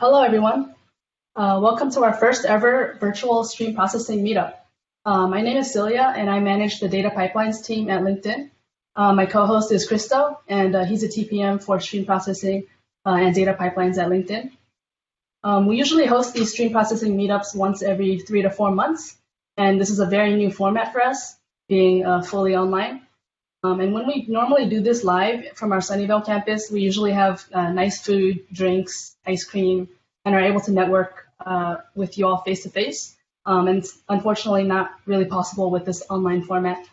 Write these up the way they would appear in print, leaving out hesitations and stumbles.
Hello, everyone. Welcome to our first ever virtual stream processing meetup. My name is Celia, and I manage the data pipelines team at LinkedIn. My co-host is Christo, and he's a TPM for stream processing and data pipelines at LinkedIn. We usually host these stream processing meetups once every 3 to 4 months, and this is a very new format for us, being fully online. And when we normally do this live from our Sunnyvale campus, we usually have nice food, drinks, ice cream, and are able to network with you all face to face. And it's unfortunately not really possible with this online format.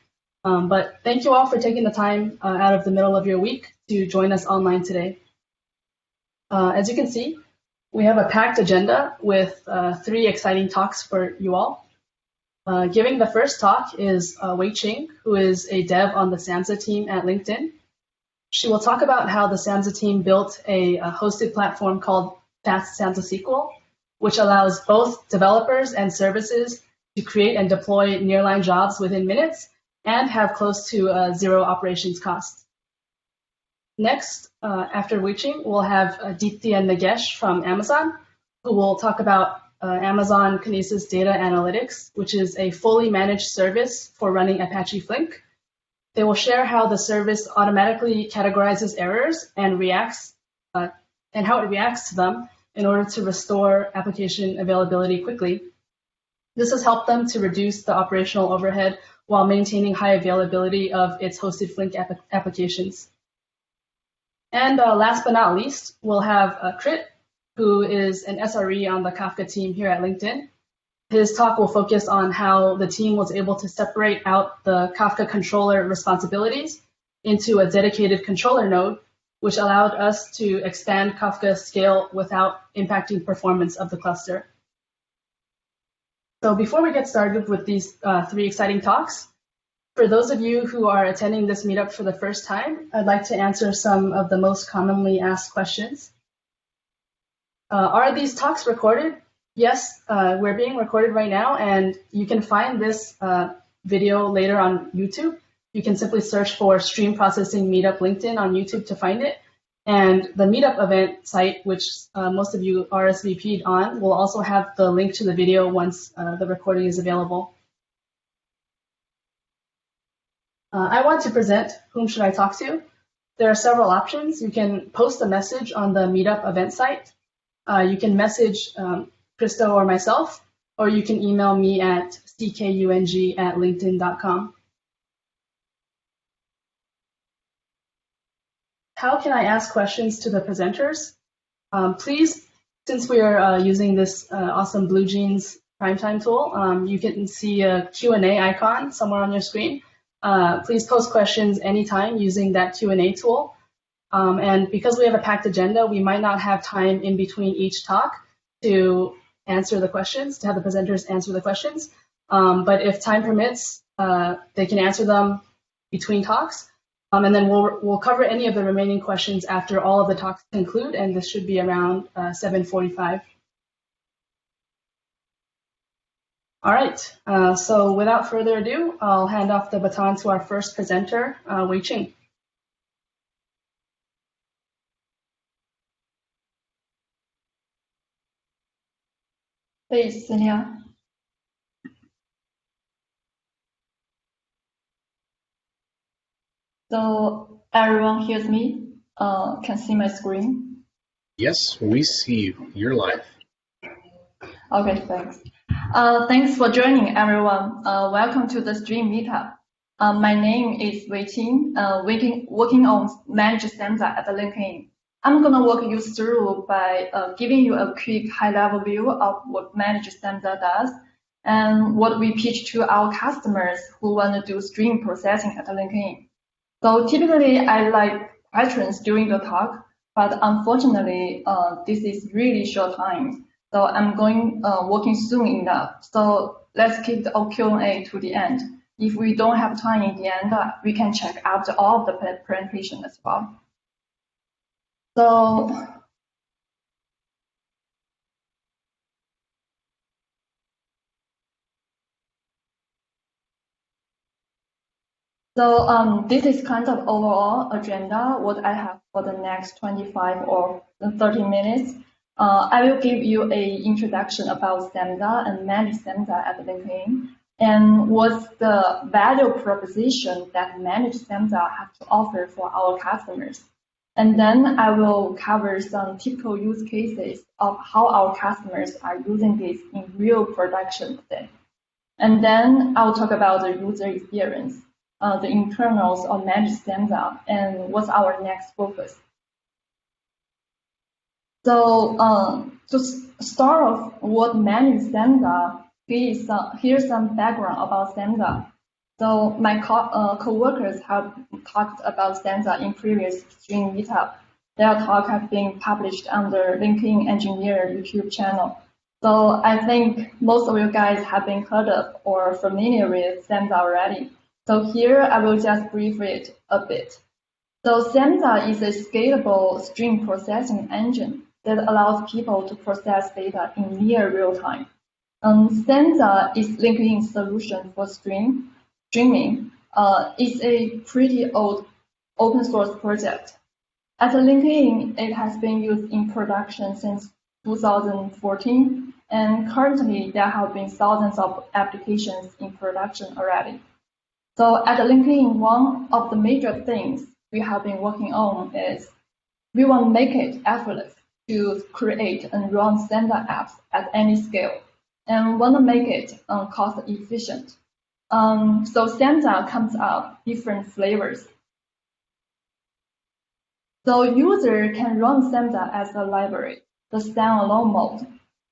But thank you all for taking the time out of the middle of your week to join us online today. As you can see, we have a packed agenda with 3 exciting talks for you all. Giving the first talk is Wei Qing, who is a dev on the Samsa team at LinkedIn. She will talk about how the Samsa team built a hosted platform called Fast Samza SQL, which allows both developers and services to create and deploy nearline jobs within minutes and have close to 0 operations costs. Next, after Wei Qing, we'll have Deepthi and Nagesh from Amazon, who will talk about Amazon Kinesis Data Analytics, which is a fully managed service for running Apache Flink. They will share how the service automatically categorizes errors and reacts, and how it reacts to them in order to restore application availability quickly. This has helped them to reduce the operational overhead while maintaining high availability of its hosted Flink applications. And last but not least, we'll have Krit, who is an SRE on the Kafka team here at LinkedIn. His talk will focus on how the team was able to separate out the Kafka controller responsibilities into a dedicated controller node, which allowed us to expand Kafka's scale without impacting performance of the cluster. So before we get started with these 3 exciting talks, for those of you who are attending this meetup for the first time, I'd like to answer some of the most commonly asked questions. Are these talks recorded? Yes, we're being recorded right now, and you can find this video later on YouTube. You can simply search for Stream Processing Meetup LinkedIn on YouTube to find it. And the Meetup event site, which most of you RSVP'd on, will also have the link to the video once the recording is available. I want to present whom should I talk to. There are several options. You can post a message on the Meetup event site. You can message Christo or myself, or you can email me at ckung@linkedin.com. How can I ask questions to the presenters? Please, since we are using this awesome BlueJeans primetime tool, you can see a Q&A icon somewhere on your screen. Please post questions anytime using that Q&A tool. And because we have a packed agenda, we might not have time in between each talk to answer the questions, to have the presenters answer the questions. But if time permits, they can answer them between talks. And then we'll cover any of the remaining questions after all of the talks conclude, and this should be around 7:45. All right, so without further ado, I'll hand off the baton to our first presenter, Wei Qing. Please, Celia. So everyone hears me, can see my screen? Yes, we see you. You're live. Okay, thanks. Thanks for joining, everyone. Welcome to the stream meetup. My name is Wei Qing, working on Managed Samza at LinkedIn. I'm going to walk you through by giving you a quick high-level view of what Managed Samza does and what we pitch to our customers who want to do stream processing at LinkedIn. So typically, I like questions during the talk, but unfortunately, this is really short time. So I'm working soon enough. So let's keep the Q&A to the end. If we don't have time in the end, we can check after all of the presentation as well. So this is kind of overall agenda, what I have for the next 25 or 30 minutes. I will give you an introduction about Samza and manage Samza at LinkedIn, and what's the value proposition that manage Samza have to offer for our customers. And then I will cover some typical use cases of how our customers are using this in real production today. And then I'll talk about the user experience, the internals of managed Samza, and what's our next focus. So to start off, what managed Samza is, here's some background about Samza. So my co-workers have talked about Samza in previous stream meetup. Their talk have been published on the LinkedIn Engineer YouTube channel. So I think most of you guys have been heard of or familiar with Samza already. So here I will just brief it a bit. So Samza is a scalable stream processing engine that allows people to process data in near real time. Samza is LinkedIn's solution for streaming. It's a pretty old open source project. At LinkedIn, it has been used in production since 2014, and currently there have been thousands of applications in production already. So at LinkedIn, one of the major things we have been working on is we want to make it effortless to create and run Samza apps at any scale, and want to make it cost efficient. So Samza comes up different flavors. So user can run Samza as a library, the standalone mode.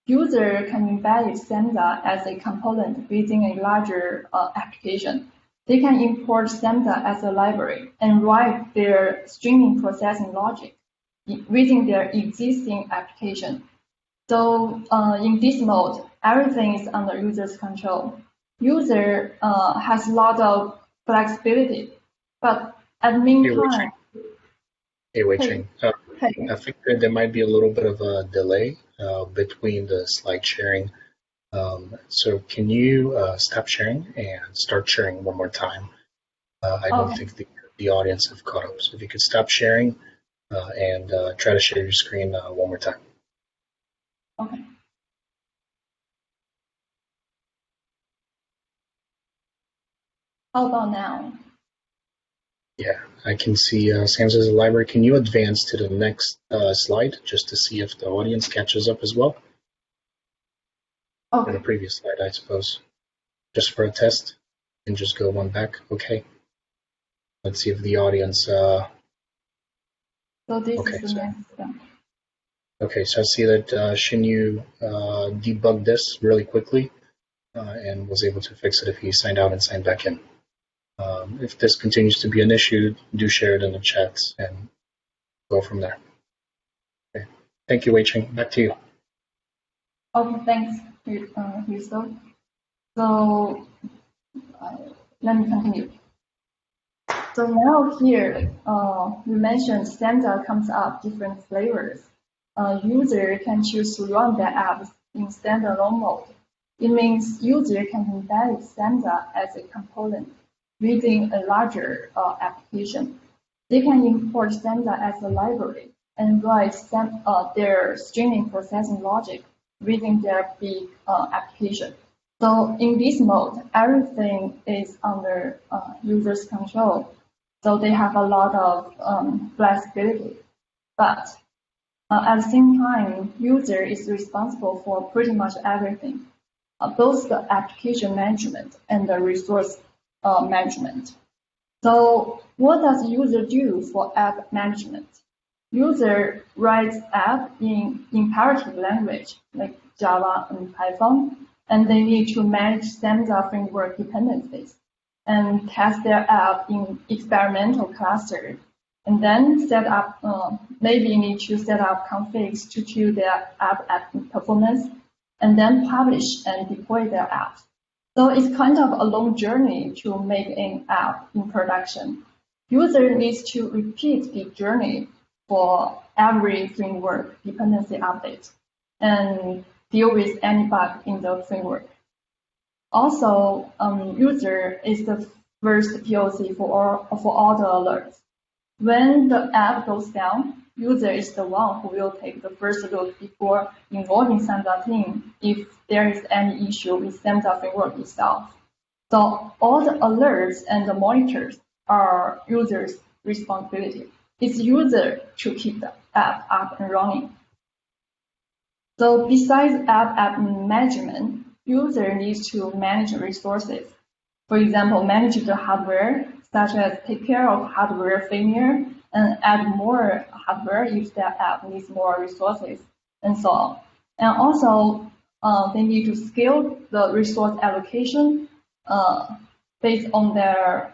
User can embed Samza as a component within a larger application. They can import Samza as a library and write their streaming processing logic within their existing application. So in this mode, everything is under user's control. User has a lot of flexibility, but at the meantime... Hey, Wei Ching. I think that there might be a little bit of a delay between the slide sharing. So can you stop sharing and start sharing one more time? I don't think the audience have caught up. So if you could stop sharing and try to share your screen one more time. Okay. How about now? Yeah, I can see Samsa as a library. Can you advance to the next slide just to see if the audience catches up as well? Okay. Or the previous slide, I suppose. Just for a test, and just go one back. Okay. Let's see if the audience. So this is the next one. Okay, so I see that Shinyu debugged this really quickly and was able to fix it if he signed out and signed back in. If this continues to be an issue, do share it in the chats and go from there. Okay. Thank you, Wei Ching. Back to you. Okay, thanks, Risto. So let me continue. So now here, we mentioned Samza comes up different flavors. User can choose to run their apps in standalone mode. It means user can embed Samza as a component within a larger application. They can import Samza as a library and write their streaming processing logic within their big application. So in this mode, everything is under user's control. So they have a lot of flexibility. But at the same time, user is responsible for pretty much everything, both the application management and the resource management. So what does user do for app management? User writes app in imperative language like Java and Python, and they need to manage Samza framework dependencies and test their app in experimental cluster, and then set up, maybe need to set up configs to tune their app performance, and then publish and deploy their apps. So it's kind of a long journey to make an app in production. User needs to repeat the journey for every framework dependency update and deal with any bug in the framework. Also, user is the first POC for all the alerts. When the app goes down, user is the one who will take the first look before involving Samza team if there is any issue with Samza framework itself. So all the alerts and the monitors are users' responsibility. It's user to keep the app up and running. So besides app management, user needs to manage resources. For example, manage the hardware, such as take care of hardware failure and add more hardware if the app needs more resources, and so on. And also, they need to scale the resource allocation based on the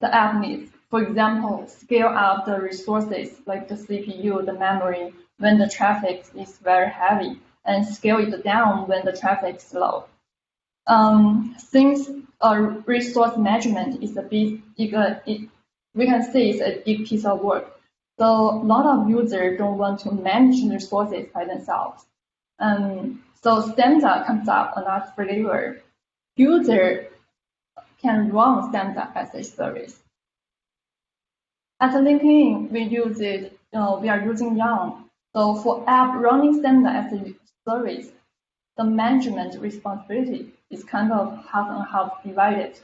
app needs. For example, scale up the resources like the CPU, the memory, when the traffic is very heavy, and scale it down when the traffic is low. Since resource management is we can say it's a big piece of work. So a lot of users don't want to manage resources by themselves. So Samza comes up another flavor. User can run Samza as a service. At LinkedIn, we are using Yarn. So for app running Samza as a service, the management responsibility is kind of half and half divided.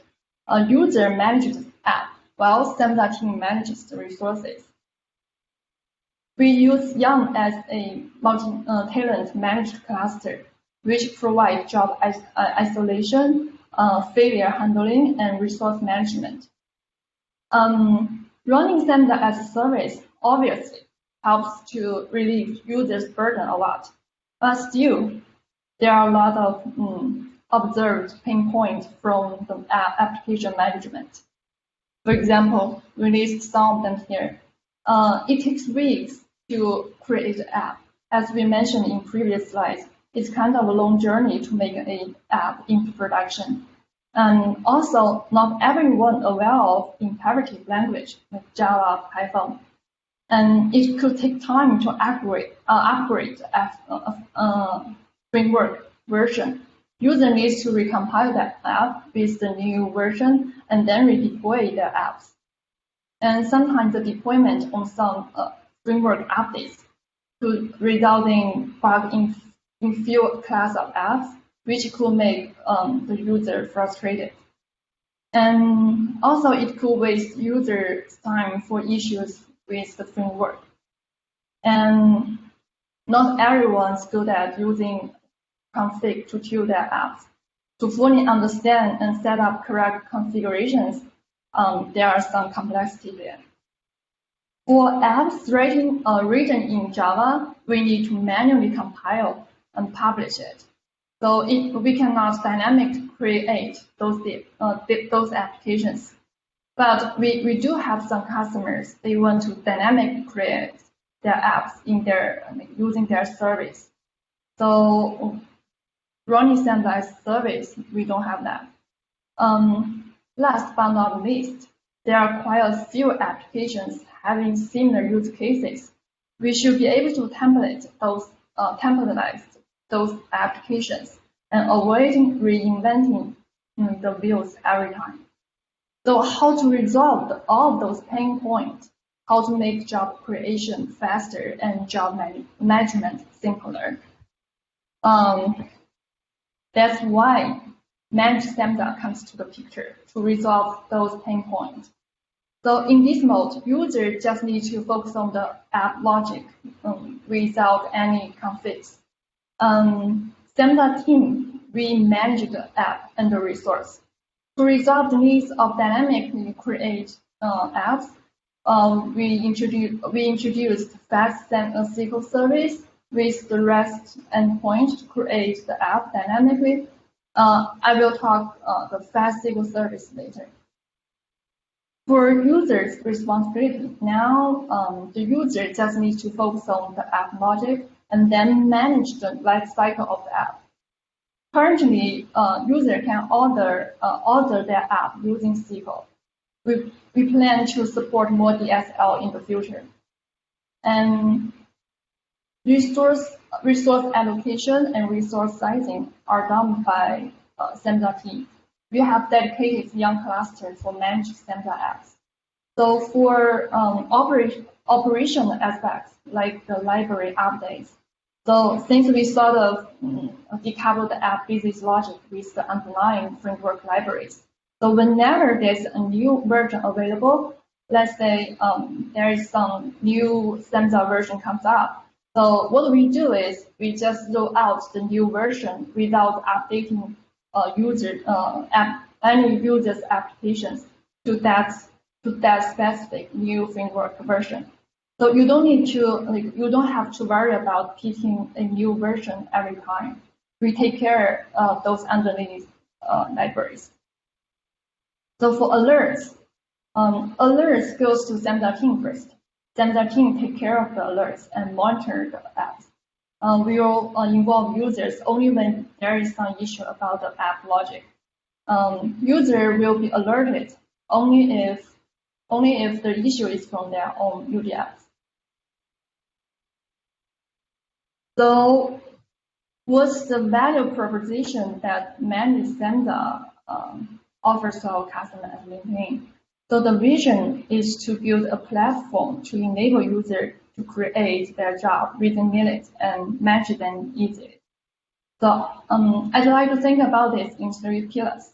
A user manages the app while Samza team manages the resources. We use Yarn as a multi-talent managed cluster, which provides job isolation, failure handling, and resource management. Running Samza as a service obviously helps to relieve users' burden a lot, but still, there are a lot of observed pain points from the application management. For example, we list some of them here. It takes weeks to create an app. As we mentioned in previous slides, it's kind of a long journey to make an app into production. And also, not everyone aware of imperative language like Java, Python. And it could take time to upgrade framework version. User needs to recompile that app with the new version and then redeploy the apps. And sometimes the deployment on some framework updates could result in bug in few class of apps, which could make the user frustrated. And also it could waste users' time for issues with the framework. And not everyone's good at using config to tune their apps. To fully understand and set up correct configurations, there are some complexity there. For apps written in Java, we need to manually compile and publish it. So we cannot dynamically create those applications. But we do have some customers, they want to dynamically create their apps using their service. So running Samza as a service, we don't have that. Last but not least, there are quite a few applications having similar use cases. We should be able to templatize those applications and avoiding reinventing the wheels every time. So how to resolve all of those pain points? How to make job creation faster and job management simpler? That's why Managed Samza comes to the picture to resolve those pain points. So in this mode, users just need to focus on the app logic without any conflicts. Samza team, we manage the app and the resource. To resolve the needs of dynamically create apps, we introduced fast SQL service with the REST endpoint to create the app dynamically. I will talk the fast SQL service later. For users' responsibility, now the user just needs to focus on the app logic and then manage the life cycle of the app. Currently, user can order their app using SQL. We plan to support more DSL in the future. And resource allocation and resource sizing are done by Samza team. We have dedicated young clusters for managed Samza apps. So for operational aspects like the library updates. So since we sort of decoupled the app business logic with the underlying framework libraries, so whenever there's a new version available, let's say there is some new Samza version comes up. So what we do is we just roll out the new version without updating any user's applications to that specific new framework version. So you don't need to you don't have to worry about picking a new version every time. We take care of those underneath libraries. So for alerts, alerts goes to Samza team first. Samza team take care of the alerts and monitor the apps. We will involve users only when there is some issue about the app logic. User will be alerted only if the issue is from their own UDFs. So what's the value proposition that managed Samza offers to our customers at LinkedIn? So the vision is to build a platform to enable users to create their job within minutes and manage them easily. So I'd like to think about this in 3 pillars.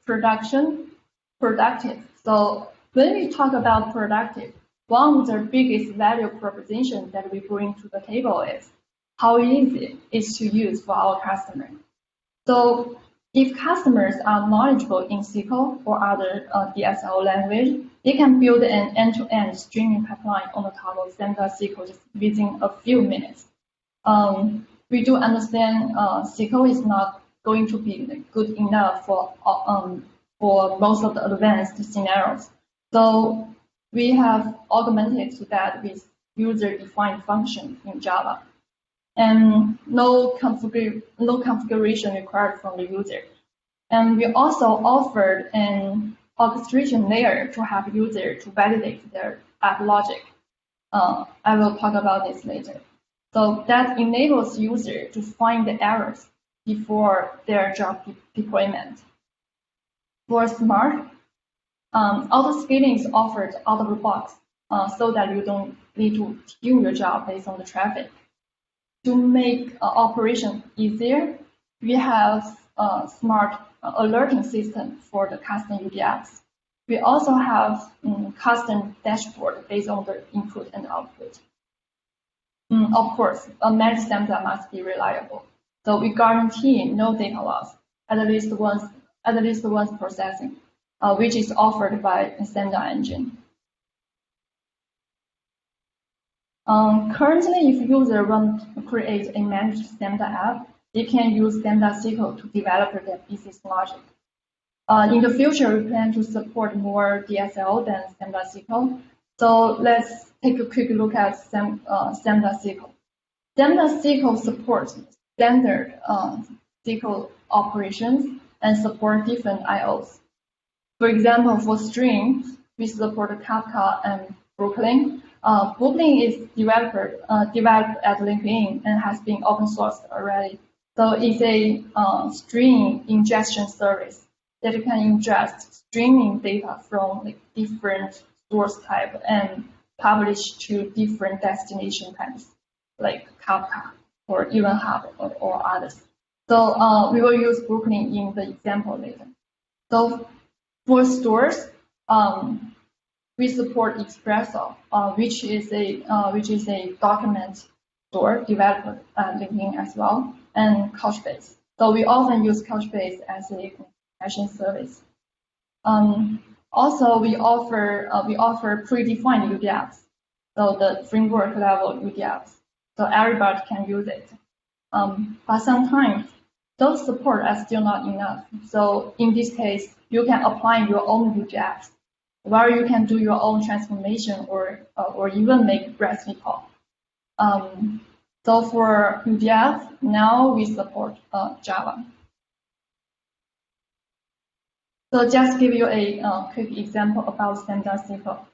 Production, productive. So when we talk about productive, one of the biggest value propositions that we bring to the table is how easy it is to use for our customers. So if customers are knowledgeable in SQL or other DSL language, they can build an end-to-end streaming pipeline on the top of Samza SQL just within a few minutes. We do understand SQL is not going to be good enough for most of the advanced scenarios. So we have augmented to that with user-defined function in Java, and no configuration required from the user. And we also offered an orchestration layer to help users to validate their app logic. I will talk about this later. So that enables users to find the errors before their job deployment. For Smart, auto-scaling is offered out of the box so that you don't need to tune your job based on the traffic. To make operation easier, we have a smart alerting system for the custom UDFs. We also have custom dashboard based on the input and output. Of course, a managed Samza must be reliable. So we guarantee no data loss, at least once processing, which is offered by the Samza engine. Currently, if user want to create a managed Samza app, they can use Samza SQL to develop their business logic. In the future, we plan to support more DSL than Samza SQL. So let's take a quick look at Samza SQL. Samza SQL supports standard SQL operations and support different IOs. For example, for streams, we support Kafka and Brooklyn. Brooklyn is developed at LinkedIn and has been open sourced already. So it's a stream ingestion service that can ingest streaming data from different source type and publish to different destination types like Kafka or even Hub or others. So we will use Brooklyn in the example later. So for stores, we support Espresso, which is a document store developed at LinkedIn as well, and Couchbase. So we often use Couchbase as a caching service. Also, we offer predefined UDFs, so the framework level UDFs, so everybody can use it. But sometimes those support are still not enough. So in this case, you can apply your own UDFs, where you can do your own transformation or even make REST recall. So for UDF, now we support Java. So just give you a quick example about Samza SQL.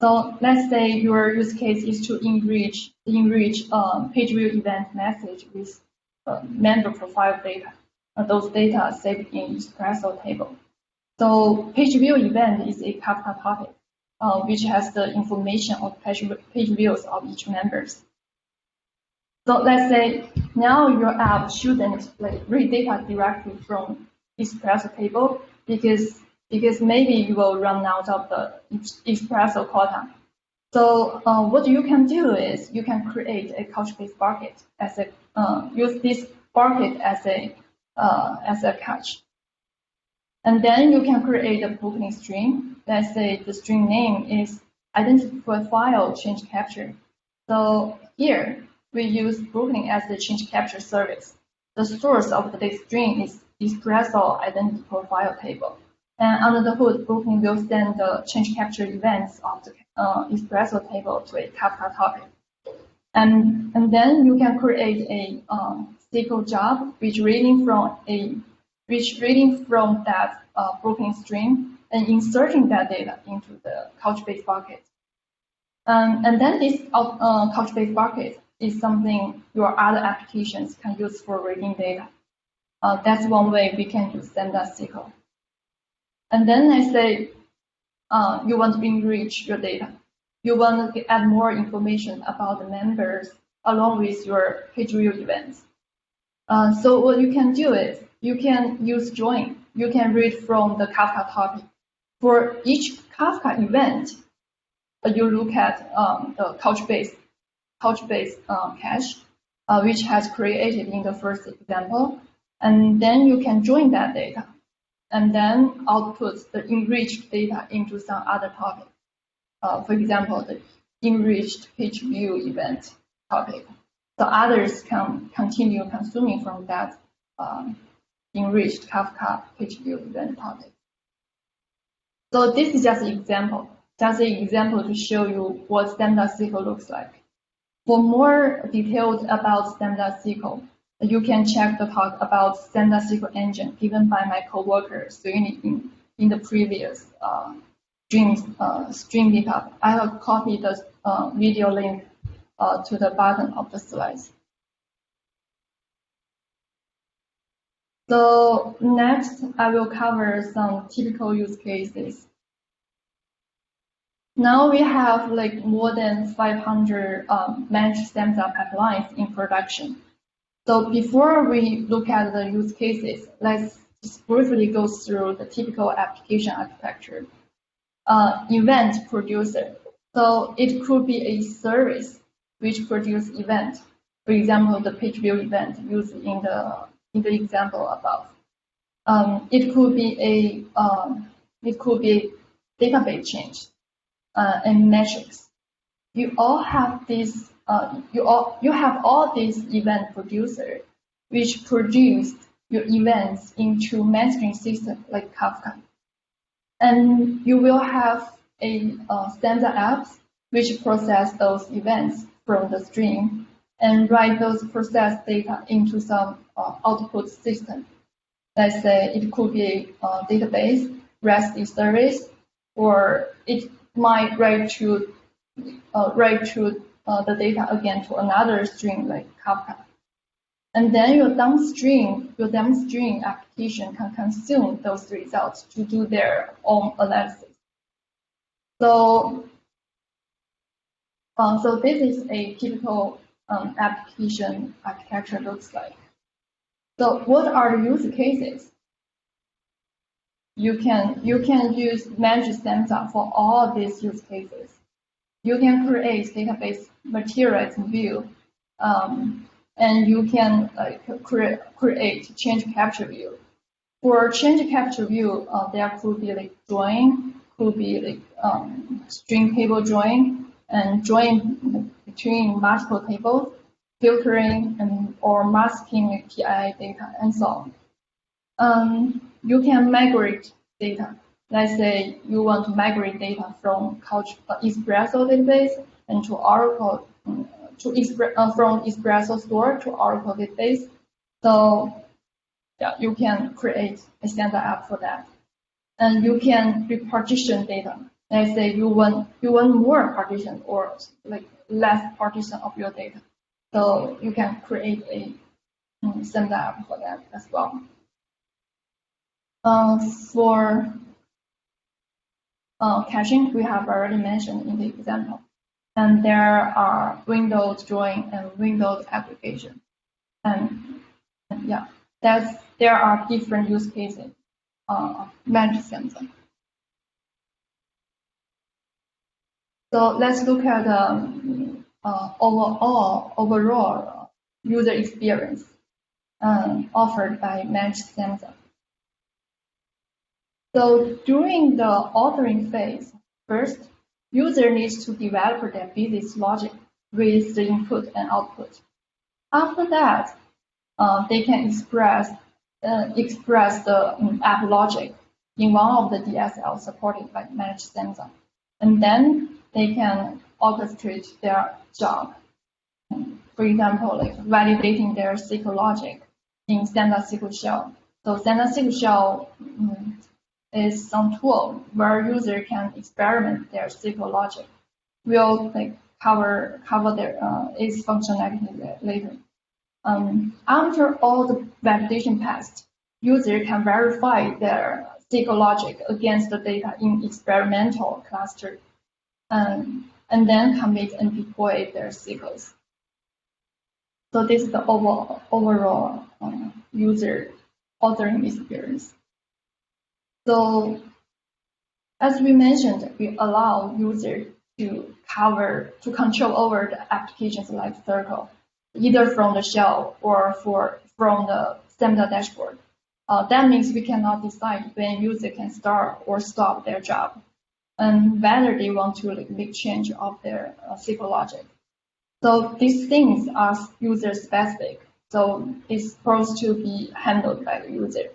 So let's say your use case is to enrich page view event message with member profile data. Those data are saved in Espresso table. So page view event is a Kafka topic. which has the information of page views of each members. So let's say now your app shouldn't read data directly from espresso table because maybe you will run out of the espresso quota. So what you can do is you can create a Couchbase bucket as a use this bucket as a cache, and then you can create a Brooklyn string. Let's say the string name is identify file change capture. So here we use Brooklyn as the change capture service. The source of the string is espresso identity profile table. And under the hood, Brooklyn will send the change capture events of the espresso table to a Kafka topic. And then you can create a SQL job which reading from that Brooklyn string and inserting that data into the Couchbase bucket. And then this Couchbase bucket is something your other applications can use for reading data. That's one way we can use Samza SQL. And then I say you want to enrich your data. You want to add more information about the members along with your page view events. So what you can do is you can use join. You can read from the Kafka topic. For each Kafka event, you look at the Couchbase cache, which has created in the first example, and then you can join that data, and then output the enriched data into some other topic. For example, the enriched page view event topic. So others can continue consuming from that enriched Kafka page view event topic. So this is just an example. Just an example to show you what Samza SQL looks like. For more details about Samza SQL, you can check the talk about Samza SQL engine given by my coworker Suini in the previous stream meetup. I have copied the video link to the bottom of the slides. So next, I will cover some typical use cases. Now we have more than 500 managed Samza pipelines in production. So before we look at the use cases, let's just briefly go through the typical application architecture. Event producer. So it could be a service which produces event. For example, the page view event used in the example above. It could be a database change and metrics. You all have this. You have all these event producers which produce your events into mainstream system like Kafka. And you will have a Samza apps which process those events from the stream and write those processed data into some output system. Let's say it could be a database, REST service, or it might write to the data again to another stream like Kafka. And then your downstream application can consume those results to do their own analysis. So this is a typical application architecture looks like. So what are the use cases? You can use managed Samza for all these use cases. You can create database materials view, and you can create change capture view. For change capture view, there could be join, could be string table join, and join between multiple tables, filtering or masking PI data, and so on. You can migrate data. Let's say you want to migrate data from Espresso database and to Oracle, from Espresso store to Oracle database. So yeah, you can create a Samza app for that. And you can repartition data. Let's say you want more partition or less partition of your data. So you can create a Samza app for that as well. caching we have already mentioned in the example. And there are Windows join and Windows application. And yeah, there are different use cases of managed Samsa. So let's look at the overall user experience offered by managed Samsa. So during the authoring phase, first, user needs to develop their business logic with the input and output. After that, they can express the app logic in one of the DSL supported by managed Samsa, and then they can orchestrate their job. For example, like validating their SQL logic in Samza SQL shell. So Samza SQL shell is some tool where user can experiment their SQL logic. We'll like cover their its functionality later. After all the validation passed, user can verify their SQL logic against the data in experimental cluster, and then commit and deploy their SQLs. So this is the overall user authoring experience. So as we mentioned, we allow user to control over the application's life cycle, either from the shell or from the Samza dashboard. That means we cannot decide when user can start or stop their job, and whether they want to like make change of their SQL logic. So these things are user specific. So it's supposed to be handled by the user.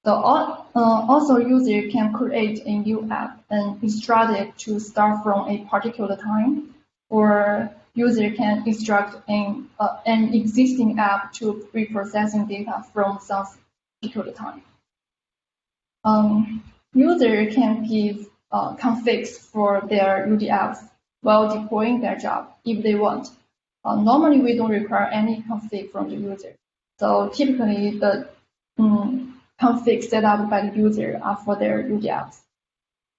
So also user can create a new app and instruct it to start from a particular time, or user can instruct an existing app to reprocessing data from some particular time. User can give configs for their UDFs while deploying their job if they want. Normally, we don't require any config from the user. So typically, the config set up by the user are for their UDFs.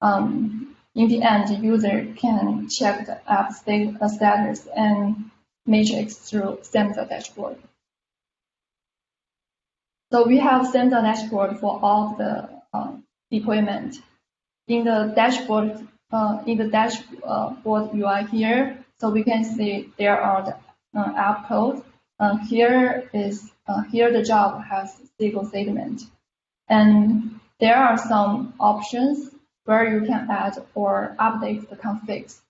In the end, the user can check the app status and matrix through Samza dashboard. So we have Samza dashboard for all the deployment. In the dashboard UI here, so we can see there are the app code. Here the job has SQL statement, and there are some options where you can add or update the configs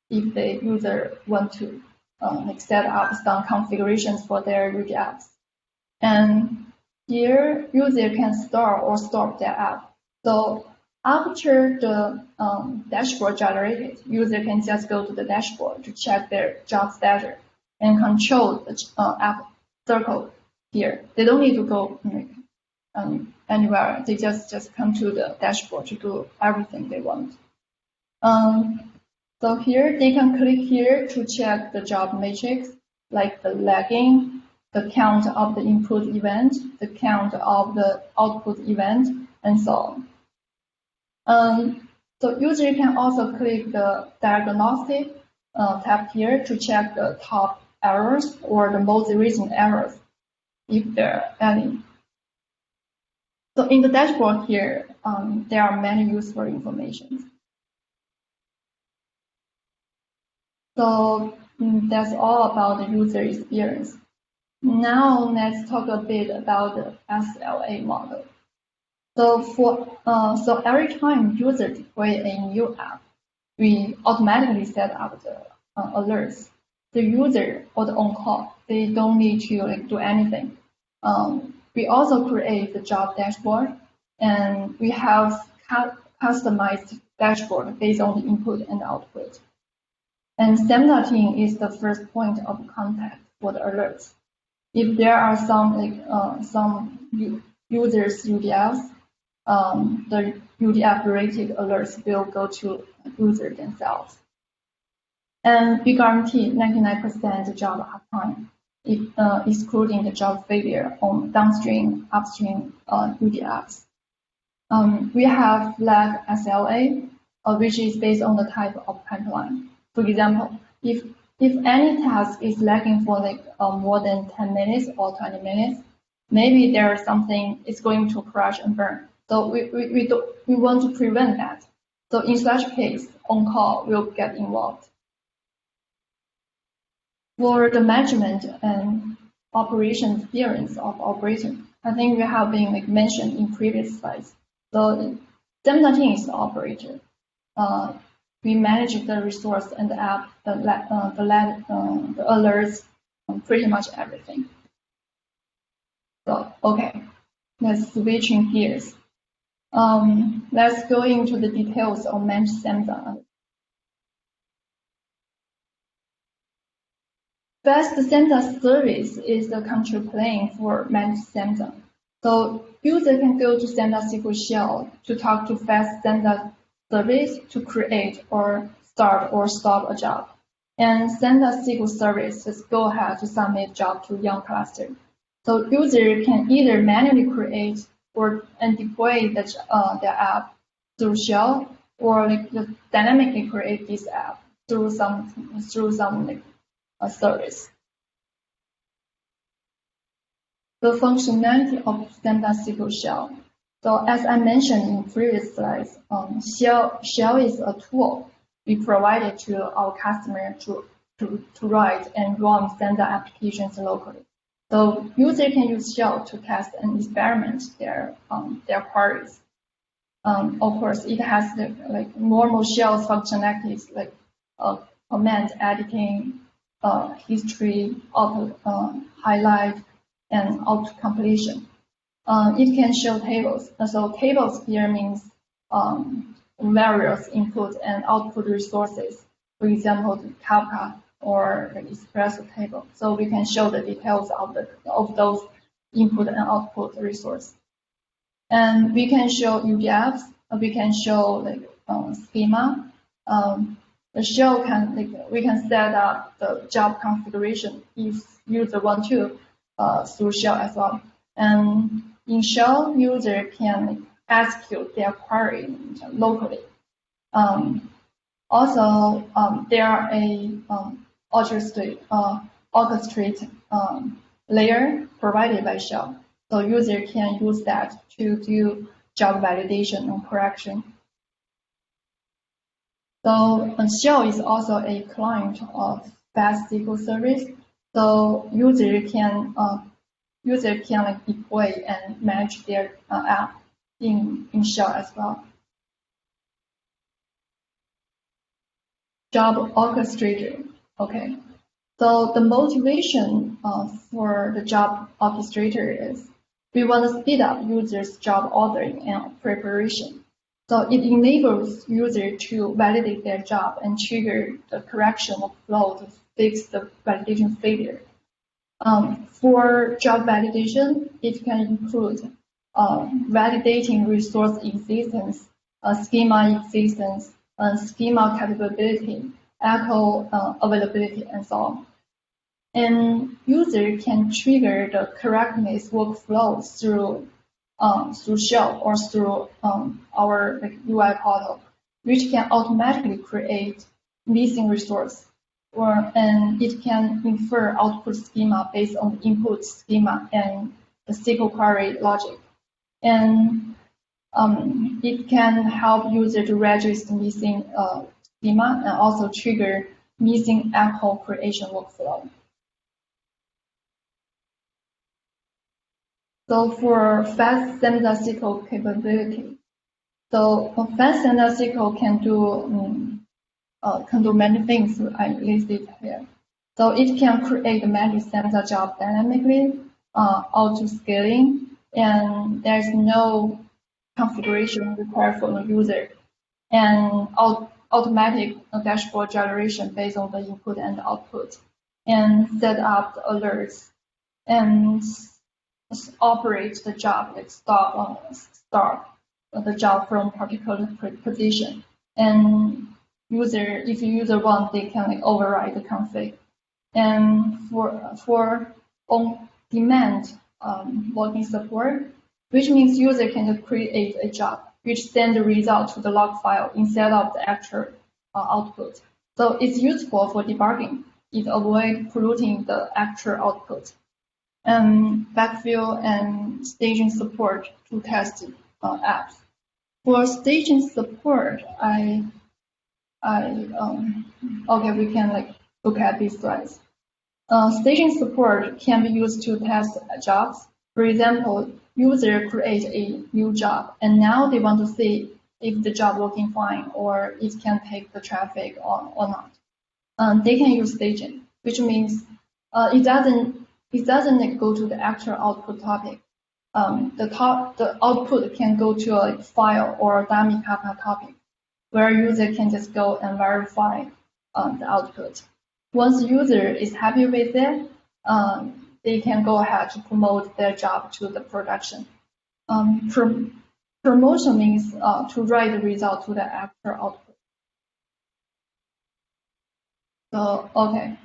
if the user want to like set up some configurations for their UDFs. And here user can start or stop their app. So after the dashboard generated, user can just go to the dashboard to check their job status and control the app circle here. They don't need to go anywhere. They just come to the dashboard to do everything they want. So here they can click here to check the job matrix, like the lagging, the count of the input event, the count of the output event, and so on. So user can also click the diagnostic tab here to check the top errors or the most recent errors, if there are any. So in the dashboard here, there are many useful information. So that's all about the user experience. Now let's talk a bit about the SLA model. So every time user deploy a new app, we automatically set up the alerts. The user or the on-call, they don't need to do anything. We also create the job dashboard, and we have customized dashboard based on the input and output. And Samza team is the first point of contact for the alerts. If there are some users UDFs, the UDF related alerts will go to user themselves. And we guarantee 99% job uptime, excluding the job failure on downstream, upstream UDFs. We have flag SLA which is based on the type of pipeline. For example, if any task is lagging for like more than 10 minutes or 20 minutes, maybe there's something is going to crash and burn. So we want to prevent that. So in such case, on-call will get involved. For the management and operation experience of operator, I think we have been like mentioned in previous slides. So Samsa team is the operator. We manage the resource and the app, the alerts, pretty much everything. So okay, let's switching gears. Let's go into the details of managed Samsa. Fast Samsa service is the control plane for managed Samsa. So user can go to Samsa SQL shell to talk to Fast Samsa service to create or start or stop a job. And Samsa SQL service just go ahead to submit job to young cluster. So user can either manually create and deploy the app through shell, or like just dynamically create this app through some like service. The functionality of Samsa SQL shell. So as I mentioned in previous slides, shell is a tool we provided to our customer to write and run Samsa applications locally. So user can use shell to test and experiment their queries. Of course, it has the like normal shell functionalities like command editing, history, auto highlight, and auto completion. It can show tables. So tables here means various input and output resources. For example, the Kafka or the Express table. So we can show the details of those input and output resource. And we can show UDFs. We can show like schema. The shell can we can set up the job configuration if user want to through shell as well. And in shell, user can execute their query locally. Also, there are a orchestrate layer provided by shell. So user can use that to do job validation and correction. So shell is also a client of Fast SQL service. So user can like deploy and manage their app in shell as well. Job orchestrator. Okay. So the motivation for the job orchestrator is we want to speed up users' job ordering and preparation. So it enables user to validate their job and trigger the correction of flow to fix the validation failure. For job validation, it can include validating resource existence, schema existence, schema capability, echo availability, and so on. And user can trigger the correctness workflow through shell or through our like UI portal, which can automatically create missing resource, and it can infer output schema based on the input schema and the SQL query logic. And it can help user to register missing schema and also trigger missing echo creation workflow. So for Fast Samsa SQL capability, so Fast Samsa SQL can do many things I listed here. So it can create the managed Samsa job dynamically, auto scaling, and there's no configuration required for the user, and automatic dashboard generation based on the input and output, and set up the alerts, and operate the job, like start the job from particular position. And if user want, they can like override the config. And for on-demand logging support, which means user can create a job which send the result to the log file instead of the actual output. So it's useful for debugging. It avoids polluting the actual output. Backfill and staging support to test apps. For staging support, okay, we can look at these slides. Staging support can be used to test jobs. For example, user create a new job and now they want to see if the job working fine or it can take the traffic or not. They can use staging, which means it doesn't go to the actual output topic. The output can go to a file or a dummy Kafka topic, where user can just go and verify the output. Once the user is happy with it, they can go ahead to promote their job to the production. Promotion means to write the result to the actual output. So, okay.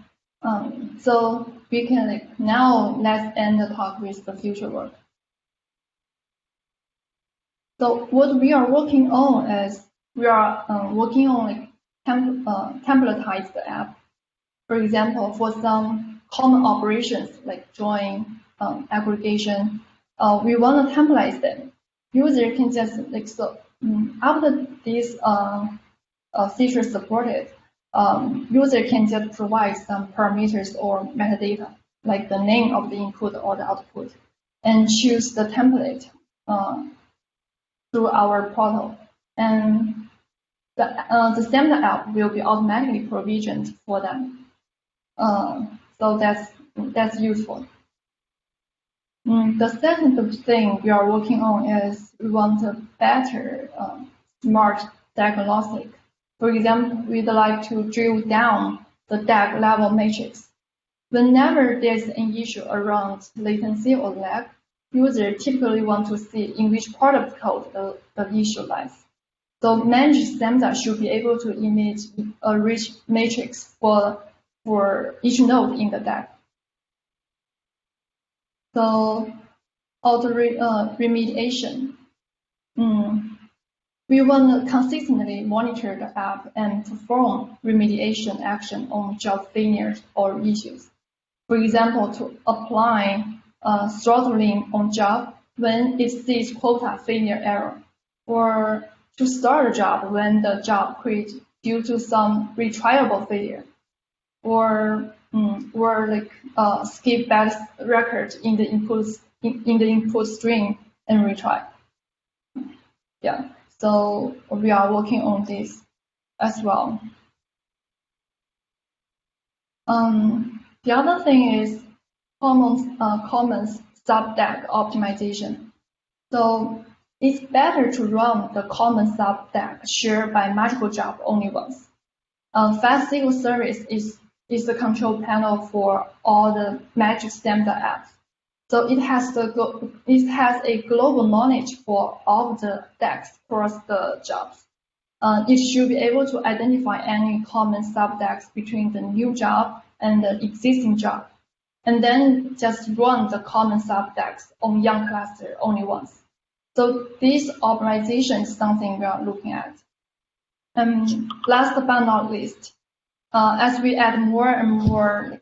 So we can now let's end the talk with the future work. So what we are working on is we are working on templatize the app. For example, for some common operations like join, aggregation, we want to template them. User can just after this feature supported, user can just provide some parameters or metadata, like the name of the input or the output, and choose the template through our portal. And the Samsa app will be automatically provisioned for them. So that's useful. The second thing we are working on is we want a better smart diagnostic. For example, we'd like to drill down the DAG level matrix. Whenever there's an issue around latency or lag, users typically want to see in which part of the code the issue lies. So managed Samsa should be able to emit a rich matrix for each node in the DAG. So auto remediation. We want to consistently monitor the app and perform remediation action on job failures or issues. For example, to apply throttling on job when it sees quota failure error, or to start a job when the job quit due to some retriable failure, or skip bad record in the input string and retry. Yeah, so we are working on this as well. The other thing is common sub-DAG optimization. So it's better to run the common sub-DAG shared by multiple jobs only once. Fast SQL service is the control panel for all the magic Samsa apps. So it has a global knowledge for all the DAGs across the jobs. It should be able to identify any common sub-DAGs between the new job and the existing job, and then just run the common sub-DAGs on young cluster only once. So this optimization is something we are looking at. Last but not least, as we add more and more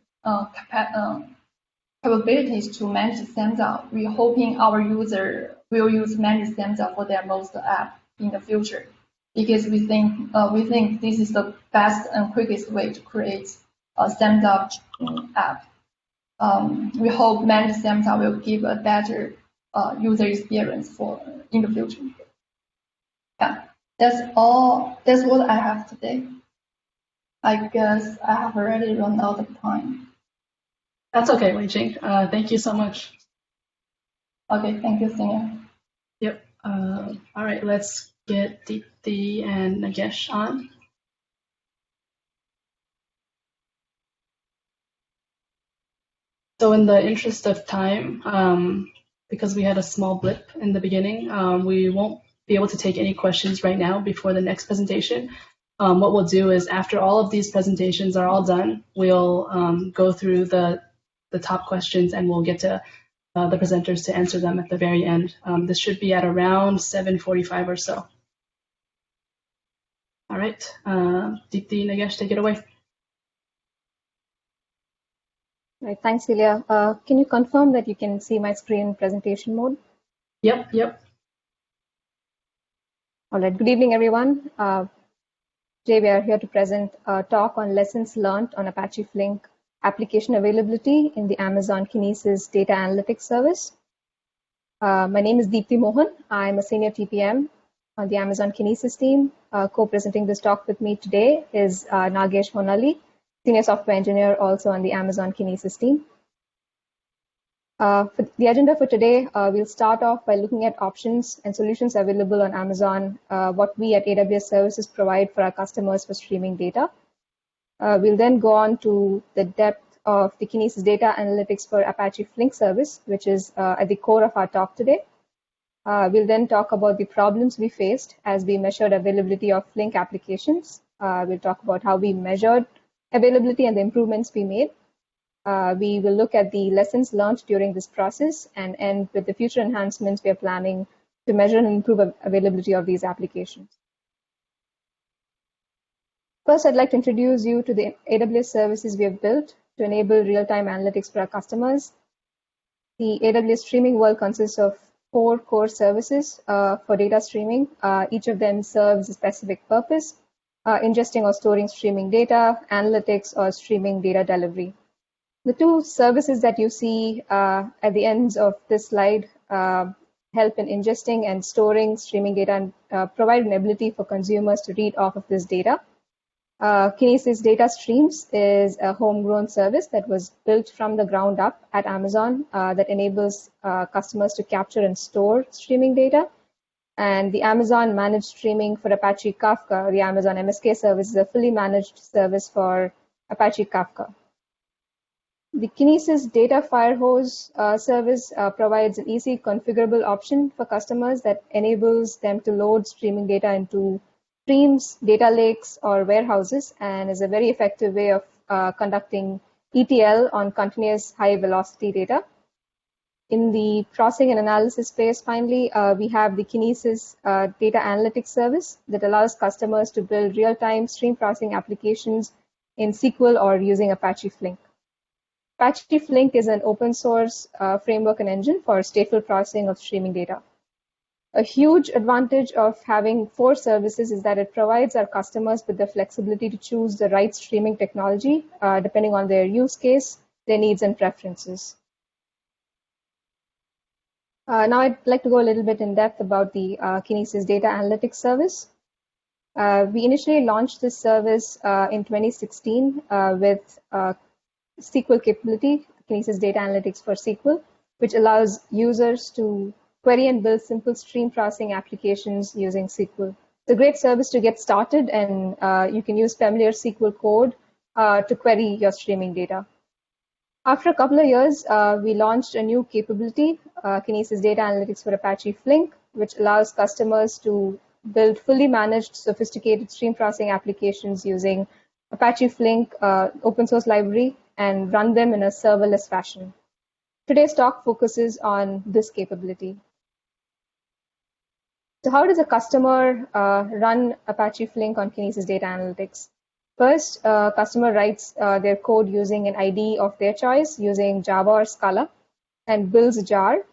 capabilities to manage Samsa, we're hoping our user will use managed Samsa for their most app in the future, because we think this is the best and quickest way to create a Samsa app. We hope managed Samsa will give a better user experience in the future. Yeah, that's all. That's what I have today. I guess I have already run out of time. That's okay, Wei-Ching. Thank you so much. Okay, thank you, Senior. Yep. All right, let's get Deepthi and Nagesh on. So in the interest of time, because we had a small blip in the beginning, we won't be able to take any questions right now before the next presentation. What we'll do is after all of these presentations are all done, we'll go through the top questions and we'll get to the presenters to answer them at the very end. This should be at around 7:45 or so. All right, Deepti, Nagesh, take it away. Right, thanks, Celia. Can you confirm that you can see my screen presentation mode? Yep. All right, good evening, everyone. Today we are here to present a talk on lessons learned on Apache Flink application availability in the Amazon Kinesis data analytics service. My name is Deepti Mohan. I'm a senior TPM on the Amazon Kinesis team. Co-presenting this talk with me today is Nagesh Honali, senior software engineer also on the Amazon Kinesis team. For the agenda for today, we'll start off by looking at options and solutions available on Amazon, what we at AWS Services provide for our customers for streaming data. We'll then go on to the depth of the Kinesis data analytics for Apache Flink service, which is at the core of our talk today. We'll then talk about the problems we faced as we measured availability of Flink applications. We'll talk about how we measured availability and the improvements we made. We will look at the lessons learned during this process and end with the future enhancements we are planning to measure and improve availability of these applications. First, I'd like to introduce you to the AWS services we have built to enable real-time analytics for our customers. The AWS streaming world consists of 4 core services for data streaming. Each of them serves a specific purpose, ingesting or storing streaming data, analytics, or streaming data delivery. The 2 services that you see at the ends of this slide help in ingesting and storing streaming data and provide an ability for consumers to read off of this data. Kinesis Data Streams is a homegrown service that was built from the ground up at Amazon that enables customers to capture and store streaming data. And the Amazon Managed Streaming for Apache Kafka, the Amazon MSK service, is a fully managed service for Apache Kafka. The Kinesis Data Firehose service provides an easy configurable option for customers that enables them to load streaming data into streams, data lakes, or warehouses, and is a very effective way of conducting ETL on continuous high velocity data. In the processing and analysis space, finally, we have the Kinesis data analytics service that allows customers to build real-time stream processing applications in SQL or using Apache Flink. Apache Flink is an open source framework and engine for stateful processing of streaming data. A huge advantage of having 4 services is that it provides our customers with the flexibility to choose the right streaming technology depending on their use case, their needs, and preferences. Now I'd like to go a little bit in depth about the Kinesis data analytics service. We initially launched this service in 2016 with SQL capability, Kinesis Data Analytics for SQL, which allows users to query and build simple stream processing applications using SQL. It's a great service to get started, and you can use familiar SQL code to query your streaming data. After a couple of years, we launched a new capability, Kinesis Data Analytics for Apache Flink, which allows customers to build fully managed, sophisticated stream processing applications using Apache Flink open source library and run them in a serverless fashion. Today's talk focuses on this capability. So how does a customer run Apache Flink on Kinesis Data Analytics? First, a customer writes their code using an ID of their choice using Java or Scala and builds a jar.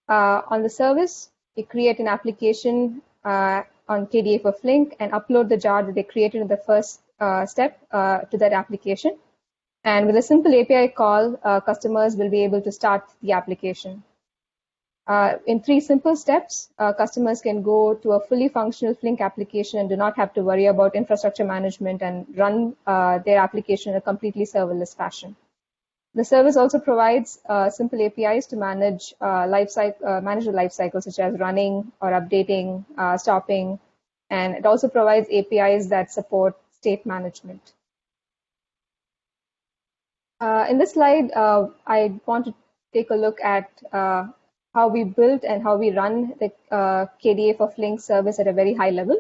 On the service, they create an application on KDA for Flink and upload the jar that they created in the first step to that application. And with a simple API call, customers will be able to start the application. In 3 simple steps, customers can go to a fully functional Flink application and do not have to worry about infrastructure management and run their application in a completely serverless fashion. The service also provides simple APIs to manage the life cycle, such as running or updating, stopping, and it also provides APIs that support state management. In this slide, I want to take a look at how we built and how we run the KDA for Flink service at a very high level.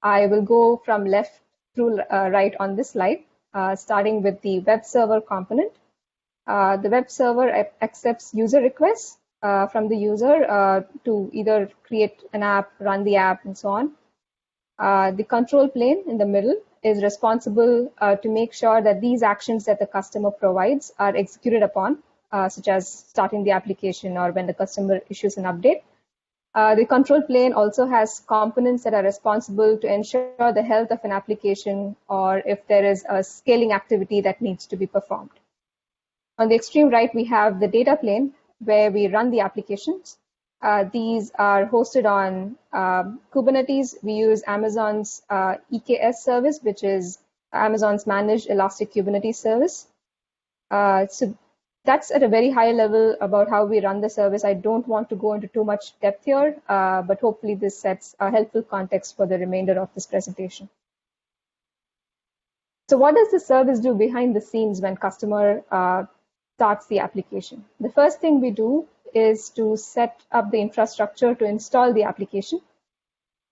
I will go from left through right on this slide, starting with the web server component. The web server accepts user requests from the user to either create an app, run the app, and so on. The control plane in the middle is responsible to make sure that these actions that the customer provides are executed upon, such as starting the application or when the customer issues an update. The control plane also has components that are responsible to ensure the health of an application or if there is a scaling activity that needs to be performed. On the extreme right, we have the data plane where we run the applications. These are hosted on Kubernetes. We use Amazon's EKS service, which is Amazon's managed elastic Kubernetes service. So that's at a very high level about how we run the service. I don't want to go into too much depth here, but hopefully this sets a helpful context for the remainder of this presentation. So what does the service do behind the scenes when customer starts the application? The first thing we do is to set up the infrastructure to install the application.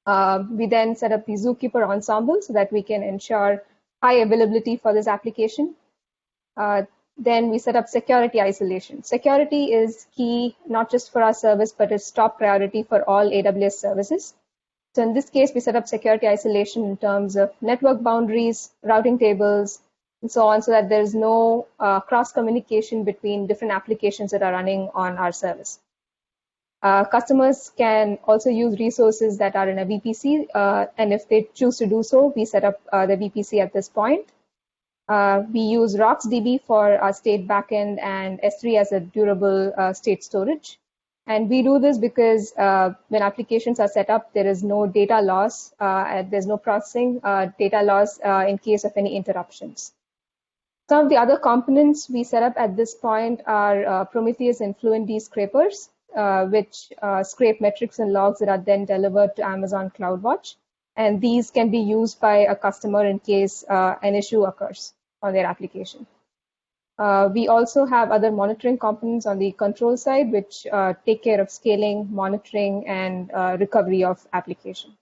We then set up the Zookeeper ensemble so that we can ensure high availability for this application. Then we set up security isolation. Security is key, not just for our service, but it's top priority for all AWS services. So in this case, we set up security isolation in terms of network boundaries, routing tables, and so on, so that there's no cross-communication between different applications that are running on our service. Customers can also use resources that are in a VPC, and if they choose to do so, we set up the VPC at this point. We use RocksDB for our state backend and S3 as a durable state storage. And we do this because when applications are set up, there is no data loss, there's no processing data loss in case of any interruptions. Some of the other components we set up at this point are Prometheus and FluentD scrapers, which scrape metrics and logs that are then delivered to Amazon CloudWatch. And these can be used by a customer in case an issue occurs on their application. We also have other monitoring components on the control side, which take care of scaling, monitoring, and recovery of applications.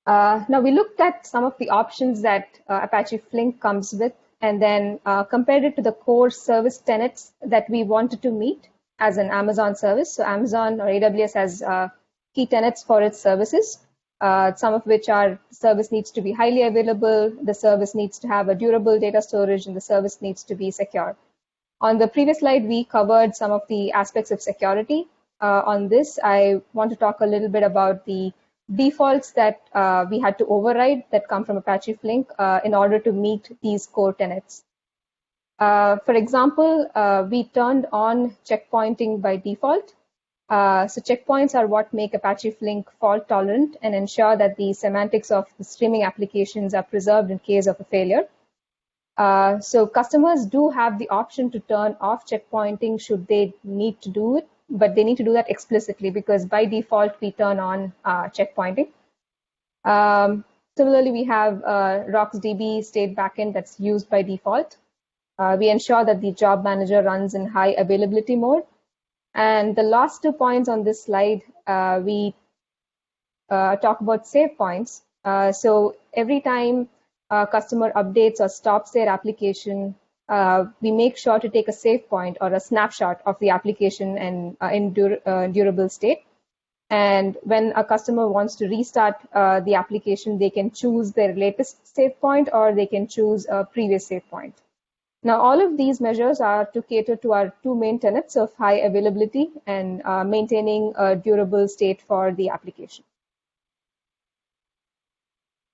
Now we looked at some of the options that Apache Flink comes with and then compared it to the core service tenets that we wanted to meet as an Amazon service. So Amazon or AWS has key tenets for its services, some of which are the service needs to be highly available, the service needs to have a durable data storage, and the service needs to be secure. On the previous slide, we covered some of the aspects of security. On this, I want to talk a little bit about the defaults that we had to override that come from Apache Flink in order to meet these core tenets. For example, we turned on checkpointing by default. So checkpoints are what make Apache Flink fault tolerant and ensure that the semantics of the streaming applications are preserved in case of a failure. So customers do have the option to turn off checkpointing should they need to do it, but they need to do that explicitly because by default we turn on checkpointing. Similarly, we have RocksDB state backend that's used by default. We ensure that the job manager runs in high availability mode. And the last 2 points on this slide, we talk about save points. So every time a customer updates or stops their application, we make sure to take a save point or a snapshot of the application and in durable state. And when a customer wants to restart the application, they can choose their latest save point or they can choose a previous save point. Now, all of these measures are to cater to our two main tenets of high availability and maintaining a durable state for the application.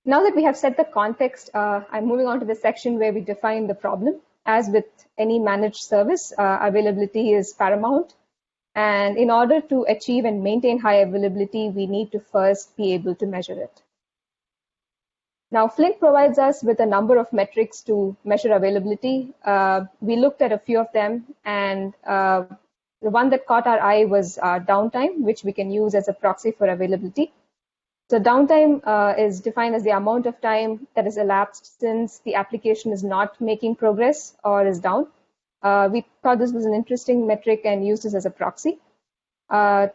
Now that we have set the context, I'm moving on to the section where we define the problem. As with any managed service, availability is paramount. And in order to achieve and maintain high availability, we need to first be able to measure it. Now, Flink provides us with a number of metrics to measure availability. We looked at a few of them, and the one that caught our eye was downtime, which we can use as a proxy for availability. So downtime is defined as the amount of time that is elapsed since the application is not making progress or is down. We thought this was an interesting metric and used this as a proxy. So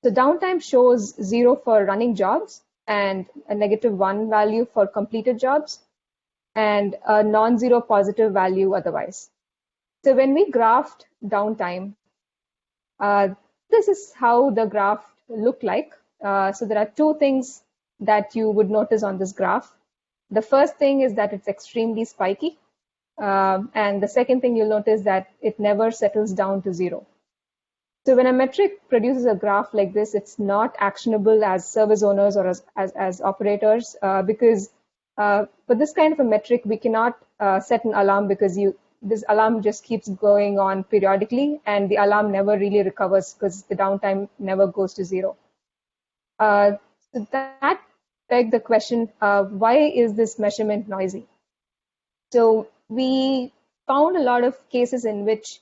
downtime shows 0 for running jobs and a -1 value for completed jobs. and a non-zero positive value otherwise. So when we graphed downtime, this is how the graph looked like. So there are two things that you would notice on this graph. The first thing is that it's extremely spiky. And the second thing you'll notice that it never settles down to zero. So when a metric produces a graph like this, it's not actionable as service owners or as operators because for this kind of a metric, we cannot set an alarm because this alarm just keeps going on periodically and the alarm never really recovers because the downtime never goes to zero. So that begs the question, why is this measurement noisy? So we found a lot of cases in which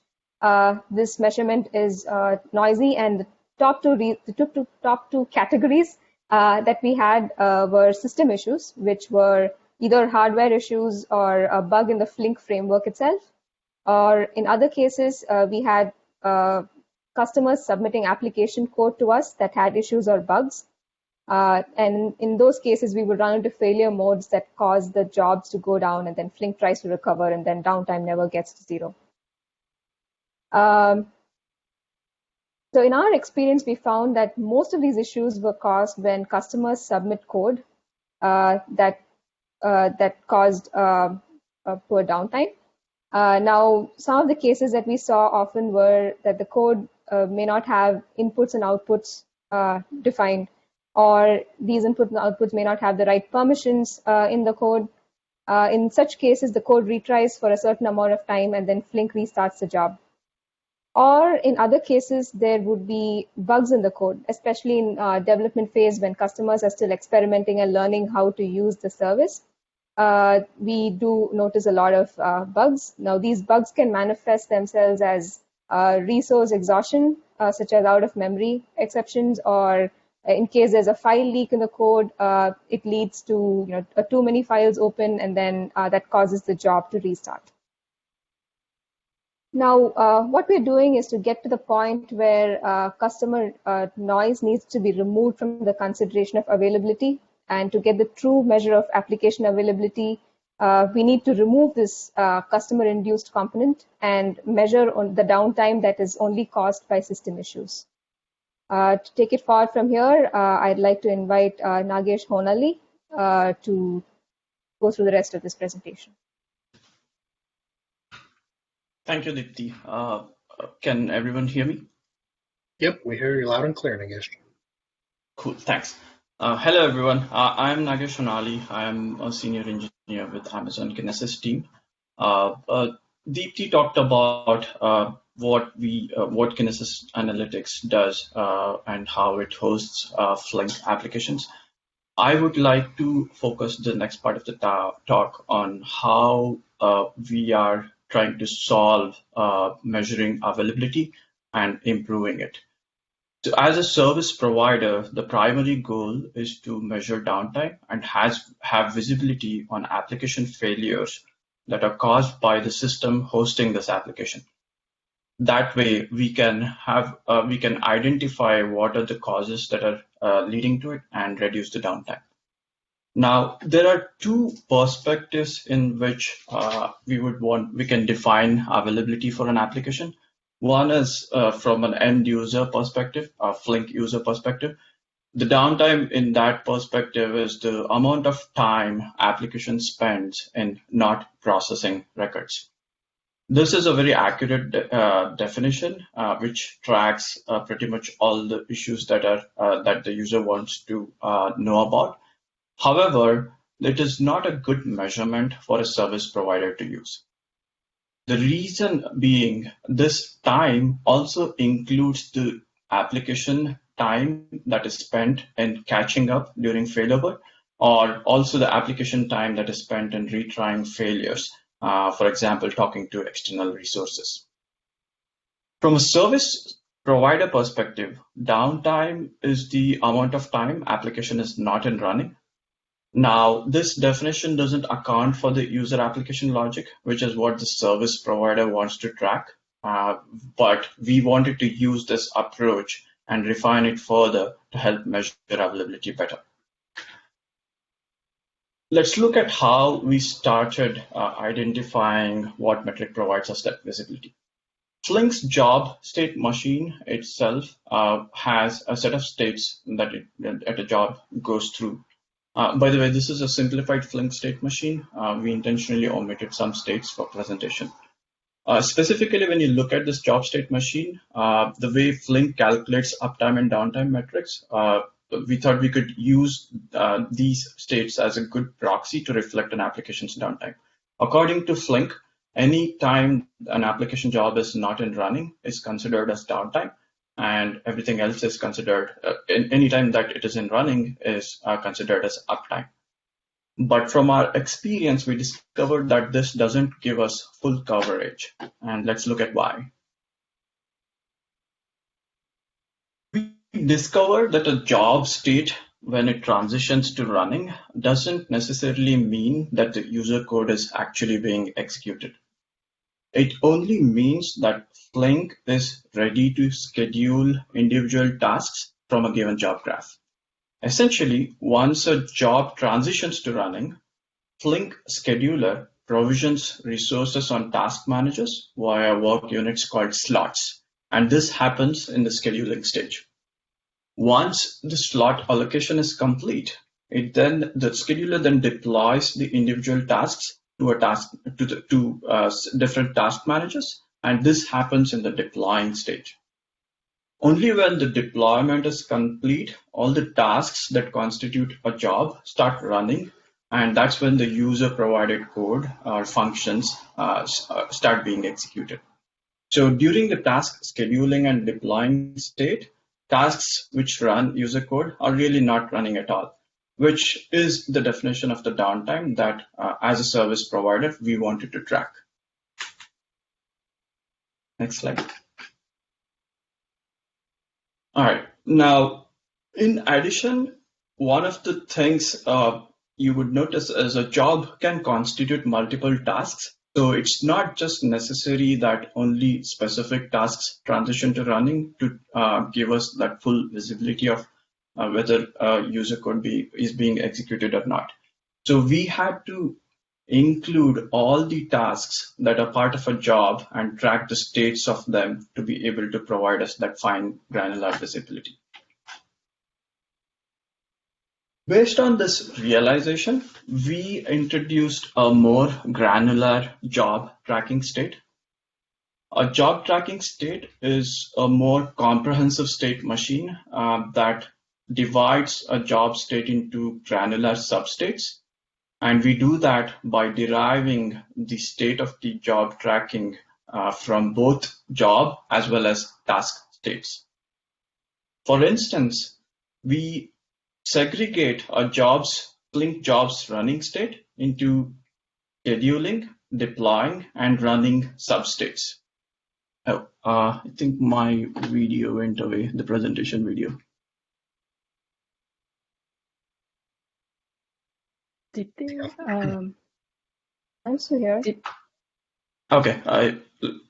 this measurement is noisy, and the top two categories that we had were system issues, which were either hardware issues or a bug in the Flink framework itself, or in other cases, we had customers submitting application code to us that had issues or bugs. And in those cases, we would run into failure modes that cause the jobs to go down, and then Flink tries to recover, and then downtime never gets to zero. So in our experience, we found that most of these issues were caused when customers submit code that caused a poor downtime. Now, some of the cases that we saw often were that the code may not have inputs and outputs defined, or these inputs and outputs may not have the right permissions in the code. In such cases, the code retries for a certain amount of time and then Flink restarts the job. Or in other cases, there would be bugs in the code, especially in development phase when customers are still experimenting and learning how to use the service. We do notice a lot of bugs. Now, these bugs can manifest themselves as resource exhaustion, such as out of memory exceptions, or in case there's a file leak in the code, it leads to too many files open, and then that causes the job to restart. Now, what we're doing is to get to the point where customer noise needs to be removed from the consideration of availability, and to get the true measure of application availability, we need to remove this customer-induced component and measure on the downtime that is only caused by system issues. To take it forward from here, I'd like to invite Nagesh Honali to go through the rest of this presentation. Thank you, Dipti. Can everyone hear me? Yep, we hear you loud and clear, Nagesh. Cool, thanks. Hello, everyone. I'm Nagesh Honali. I'm a senior engineer with Amazon Kinesis team. Deepti talked about what Kinesis Analytics does and how it hosts Flink applications. I would like to focus the next part of the talk on how we are trying to solve measuring availability and improving it. So as a service provider, the primary goal is to measure downtime and have visibility on application failures that are caused by the system hosting this application. That way, we can identify what are the causes that are leading to it and reduce the downtime. Now, there are two perspectives in which we can define availability for an application. One is from an end user perspective, a Flink user perspective. The downtime in that perspective is the amount of time application spends in not processing records. This is a very accurate definition, which tracks pretty much all the issues that the user wants to know about. However, it is not a good measurement for a service provider to use. The reason being, this time also includes the application time that is spent in catching up during failover, or also the application time that is spent in retrying failures, for example, talking to external resources. From a service provider perspective, downtime is the amount of time application is not in running. Now, this definition doesn't account for the user application logic, which is what the service provider wants to track. But we wanted to use this approach and refine it further to help measure availability better. let's look at how we started identifying what metric provides us that visibility. Flink's job state machine itself has a set of states that a job goes through. By the way, this is a simplified Flink state machine. We intentionally omitted some states for presentation. Specifically, when you look at this job state machine, the way Flink calculates uptime and downtime metrics, we thought we could use these states as a good proxy to reflect an application's downtime. According to Flink, any time an application job is not in running is considered as downtime, and everything else is considered, any time that it is in running is considered as uptime. But from our experience, we discovered that this doesn't give us full coverage, and let's look at why. We discovered that a job state, when it transitions to running, doesn't necessarily mean that the user code is actually being executed. It only means that Flink is ready to schedule individual tasks from a given job graph. Essentially, once a job transitions to running, Flink scheduler provisions resources on task managers via work units called slots, and this happens in the scheduling stage. Once the slot allocation is complete, the scheduler then deploys the individual tasks to different task managers, and this happens in the deploying stage. Only when the deployment is complete, all the tasks that constitute a job start running, and that's when the user provided code or functions start being executed. So during the task scheduling and deploying state, tasks which run user code are really not running at all, which is the definition of the downtime that as a service provider, we wanted to track. Next slide. All right. Now, in addition, one of the things you would notice is a job can constitute multiple tasks. So it's not just necessary that only specific tasks transition to running to give us that full visibility of whether user code is being executed or not. So we had to include all the tasks that are part of a job and track the states of them to be able to provide us that fine granular visibility. Based on this realization, we introduced a more granular job tracking state. A job tracking state is a more comprehensive state machine that divides a job state into granular substates. And we do that by deriving the state of the job tracking from both job as well as task states. For instance, we segregate a Flink jobs running state into scheduling, deploying, and running substates. Oh, I think my video went away, the presentation video. I'm still here. Okay,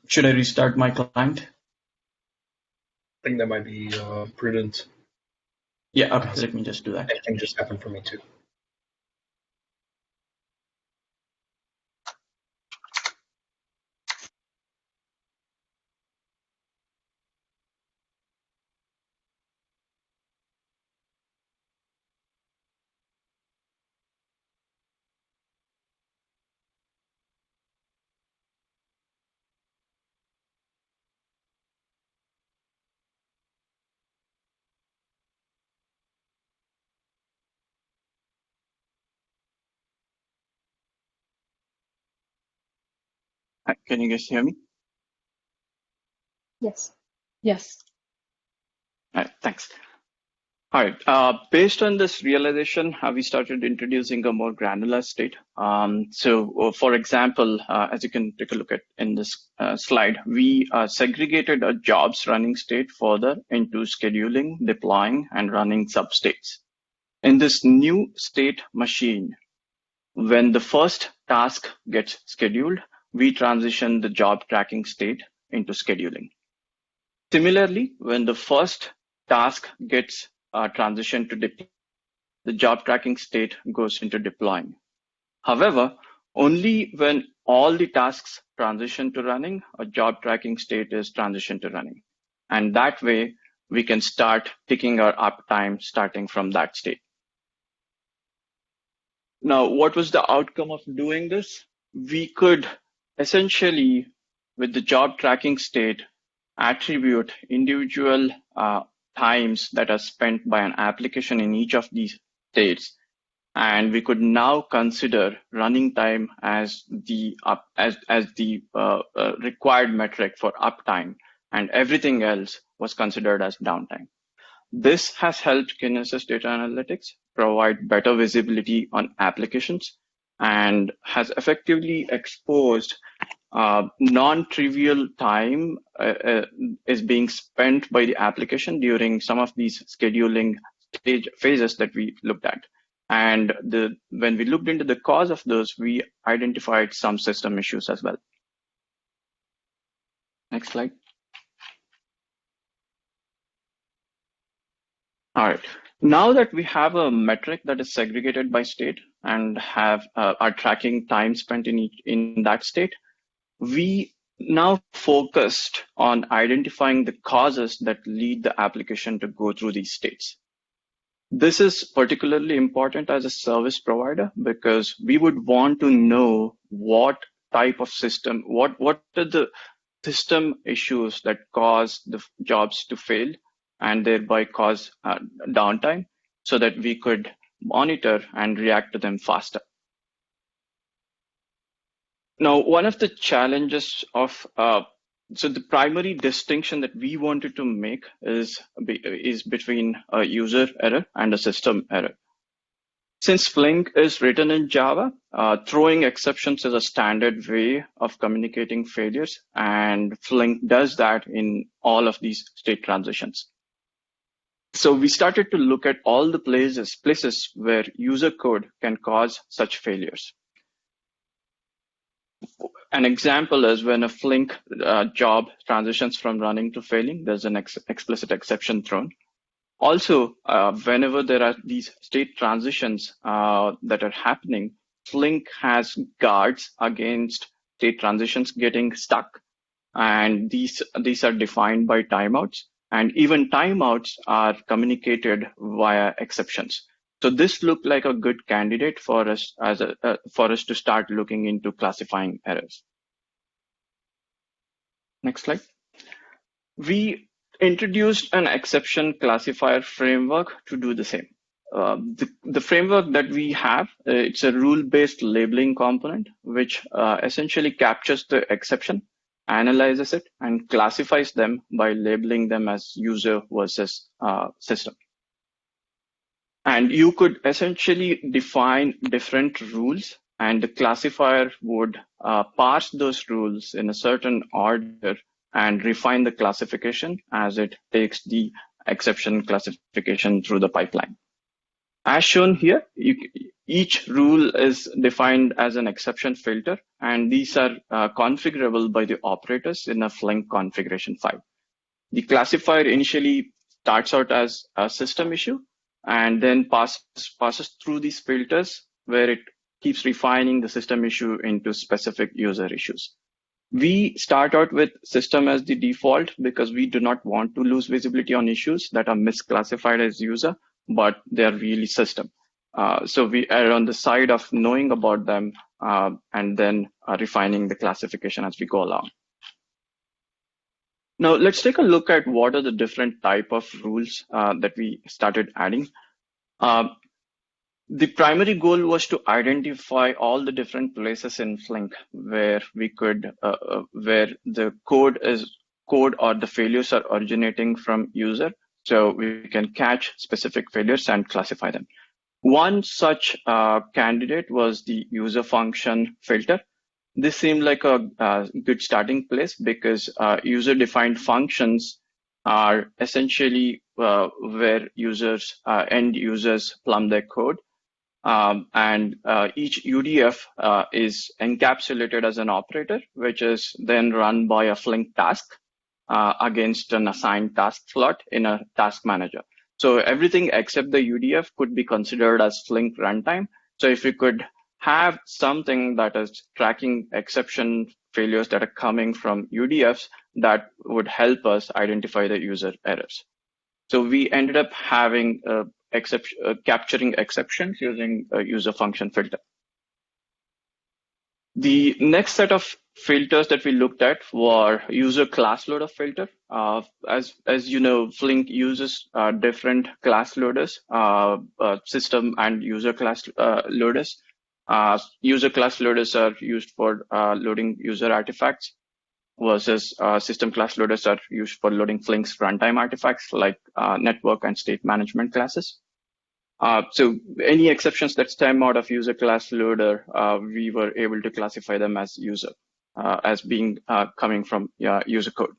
should I restart my client? I think that might be prudent. Yeah, okay, let me just do that. Anything just happened for me too. Hi, can you guys hear me? Yes. Yes. All right, thanks. All right, based on this realization, we started introducing a more granular state. For example, as you can take a look at in this slide, we segregated a jobs running state further into scheduling, deploying, and running substates. In this new state machine, when the first task gets scheduled, we transition the job tracking state into scheduling. Similarly, when the first task gets transitioned to deploy, the job tracking state goes into deploying. However, only when all the tasks transition to running, a job tracking state is transition to running. And that way, we can start picking our uptime starting from that state. Now, what was the outcome of doing this? We could essentially, with the job tracking state, attribute individual times that are spent by an application in each of these states. And we could now consider running time as the required metric for uptime, and everything else was considered as downtime. This has helped Kinesis Data Analytics provide better visibility on applications and has effectively exposed non-trivial time is being spent by the application during some of these scheduling phases that we looked at. And when we looked into the cause of those, we identified some system issues as well. Next slide. All right. Now that we have a metric that is segregated by state and have are tracking time spent in that state, we now focused on identifying the causes that lead the application to go through these states. This is particularly important as a service provider because we would want to know what type of system, what are the system issues that cause the jobs to fail and thereby cause downtime so that we could monitor and react to them faster. Now, one of the challenges of so the primary distinction that we wanted to make is between a user error and a system error. Since Flink is written in Java, throwing exceptions is a standard way of communicating failures, and Flink does that in all of these state transitions. So we started to look at all the places where user code can cause such failures. An example is when a Flink job transitions from running to failing, there's an explicit exception thrown. Also, whenever there are these state transitions that are happening, Flink has guards against state transitions getting stuck. And these are defined by timeouts. And even timeouts are communicated via exceptions. So this looked like a good candidate for us to start looking into classifying errors. Next slide. We introduced an exception classifier framework to do the same. The framework that we have, it's a rule-based labeling component, which essentially captures the exception, analyzes it, and classifies them by labeling them as user versus system. And you could essentially define different rules, and the classifier would parse those rules in a certain order and refine the classification as it takes the exception classification through the pipeline. As shown here, each rule is defined as an exception filter, and these are configurable by the operators in a Flink configuration file. The classifier initially starts out as a system issue and then passes through these filters where it keeps refining the system issue into specific user issues. We start out with system as the default because we do not want to lose visibility on issues that are misclassified as user, but they are really system. So we are on the side of knowing about them and then refining the classification as we go along. Now let's take a look at what are the different type of rules that we started adding. The primary goal was to identify all the different places in Flink where we could, where the code or the failures are originating from user, so we can catch specific failures and classify them. One such candidate was the user function filter. This seemed like a good starting place because user-defined functions are essentially where end users plumb their code. And each UDF is encapsulated as an operator, which is then run by a Flink task against an assigned task slot in a task manager. So everything except the UDF could be considered as Flink runtime. So if we could have something that is tracking exception failures that are coming from UDFs that would help us identify the user errors. So we ended up having capturing exceptions using a user function filter. The next set of filters that we looked at were user class loader filter. As you know, Flink uses different class loaders, system and user class loaders. User class loaders are used for loading user artifacts, versus system class loaders are used for loading Flink's runtime artifacts like network and state management classes. So any exceptions that stem out of user class loader, we were able to classify them as user, as being coming from user code.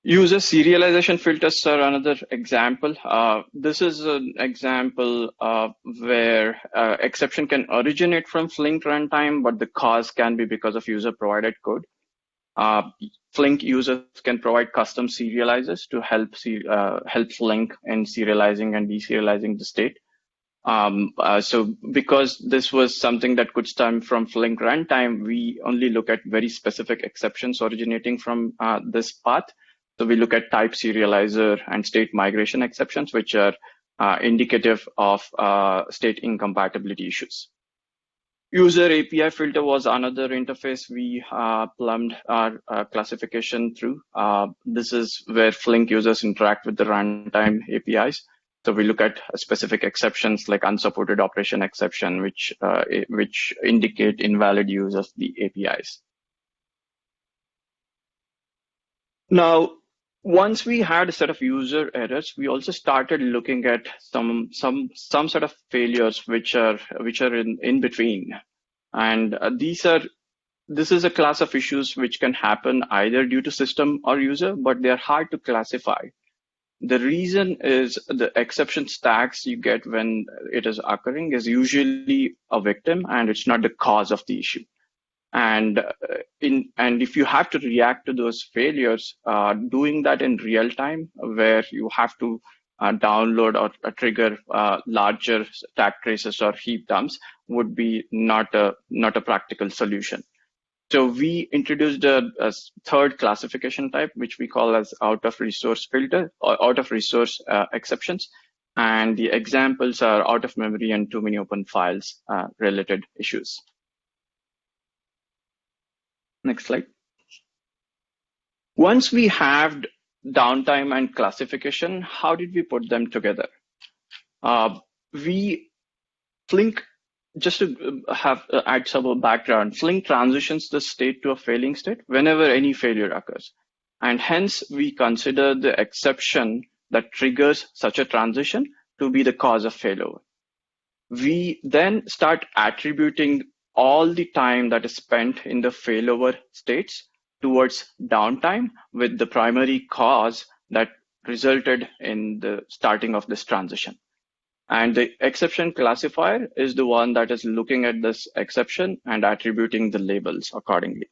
User serialization filters are another example. This is an example where exception can originate from Flink runtime, but the cause can be because of user provided code. Flink users can provide custom serializers to help Flink in serializing and deserializing the state. So because this was something that could stem from Flink runtime, we only look at very specific exceptions originating from this path. So we look at type serializer and state migration exceptions, which are indicative of state incompatibility issues. User API filter was another interface we plumbed our classification through. This is where Flink users interact with the runtime APIs. So we look at specific exceptions like unsupported operation exception, which indicate invalid use of the APIs. Now, once we had a set of user errors, we also started looking at some sort of failures which are in between, and this is a class of issues which can happen either due to system or user, but they are hard to classify. The reason is the exception stacks you get when it is occurring is usually a victim, and it's not the cause of the issue. And if you have to react to those failures, doing that in real time, where you have to download or trigger larger stack traces or heap dumps, would be not a practical solution. So we introduced a third classification type, which we call as out of resource filter or out of resource exceptions. And the examples are out of memory and too many open files related issues. Next slide. Once we have downtime and classification, how did we put them together? Flink, just to add some background, Flink transitions the state to a failing state whenever any failure occurs. And hence, we consider the exception that triggers such a transition to be the cause of failover. We then start attributing all the time that is spent in the failover states towards downtime with the primary cause that resulted in the starting of this transition. And the exception classifier is the one that is looking at this exception and attributing the labels accordingly.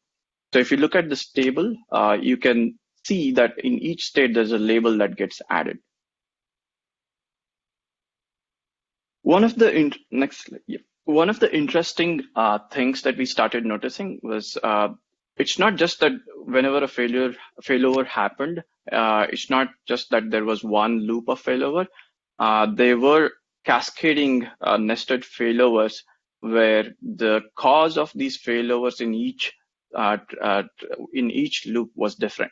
So if you look at this table, you can see that in each state, there's a label that gets added. One of the interesting things that we started noticing was it's not just that whenever a failover happened, it's not just that there was one loop of failover. They were cascading nested failovers where the cause of these failovers in each loop was different.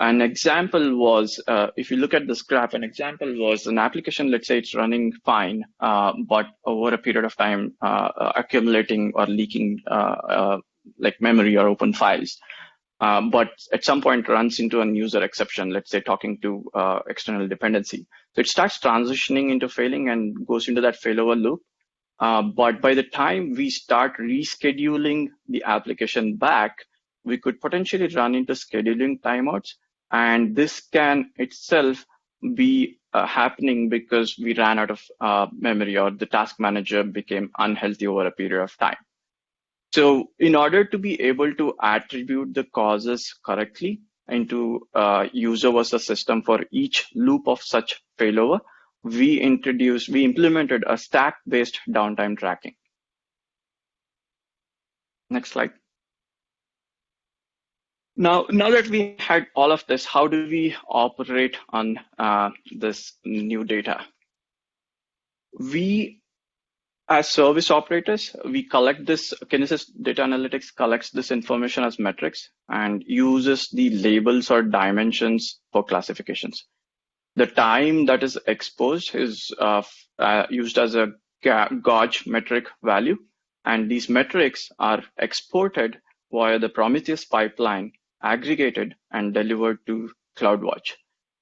An example was, if you look at this graph, an example was an application, let's say it's running fine, but over a period of time, accumulating or leaking like memory or open files. But at some point runs into an user exception, let's say talking to external dependency. So it starts transitioning into failing and goes into that failover loop. But by the time we start rescheduling the application back, we could potentially run into scheduling timeouts. And this can itself be happening because we ran out of memory or the task manager became unhealthy over a period of time. So in order to be able to attribute the causes correctly into user versus system for each loop of such failover, we implemented a stack-based downtime tracking. Next slide. Now that we had all of this, how do we operate on this new data? We, as service operators, we collect this, Kinesis Data Analytics collects this information as metrics and uses the labels or dimensions for classifications. The time that is exposed is used as a gauge metric value, and these metrics are exported via the Prometheus pipeline, aggregated and delivered to CloudWatch.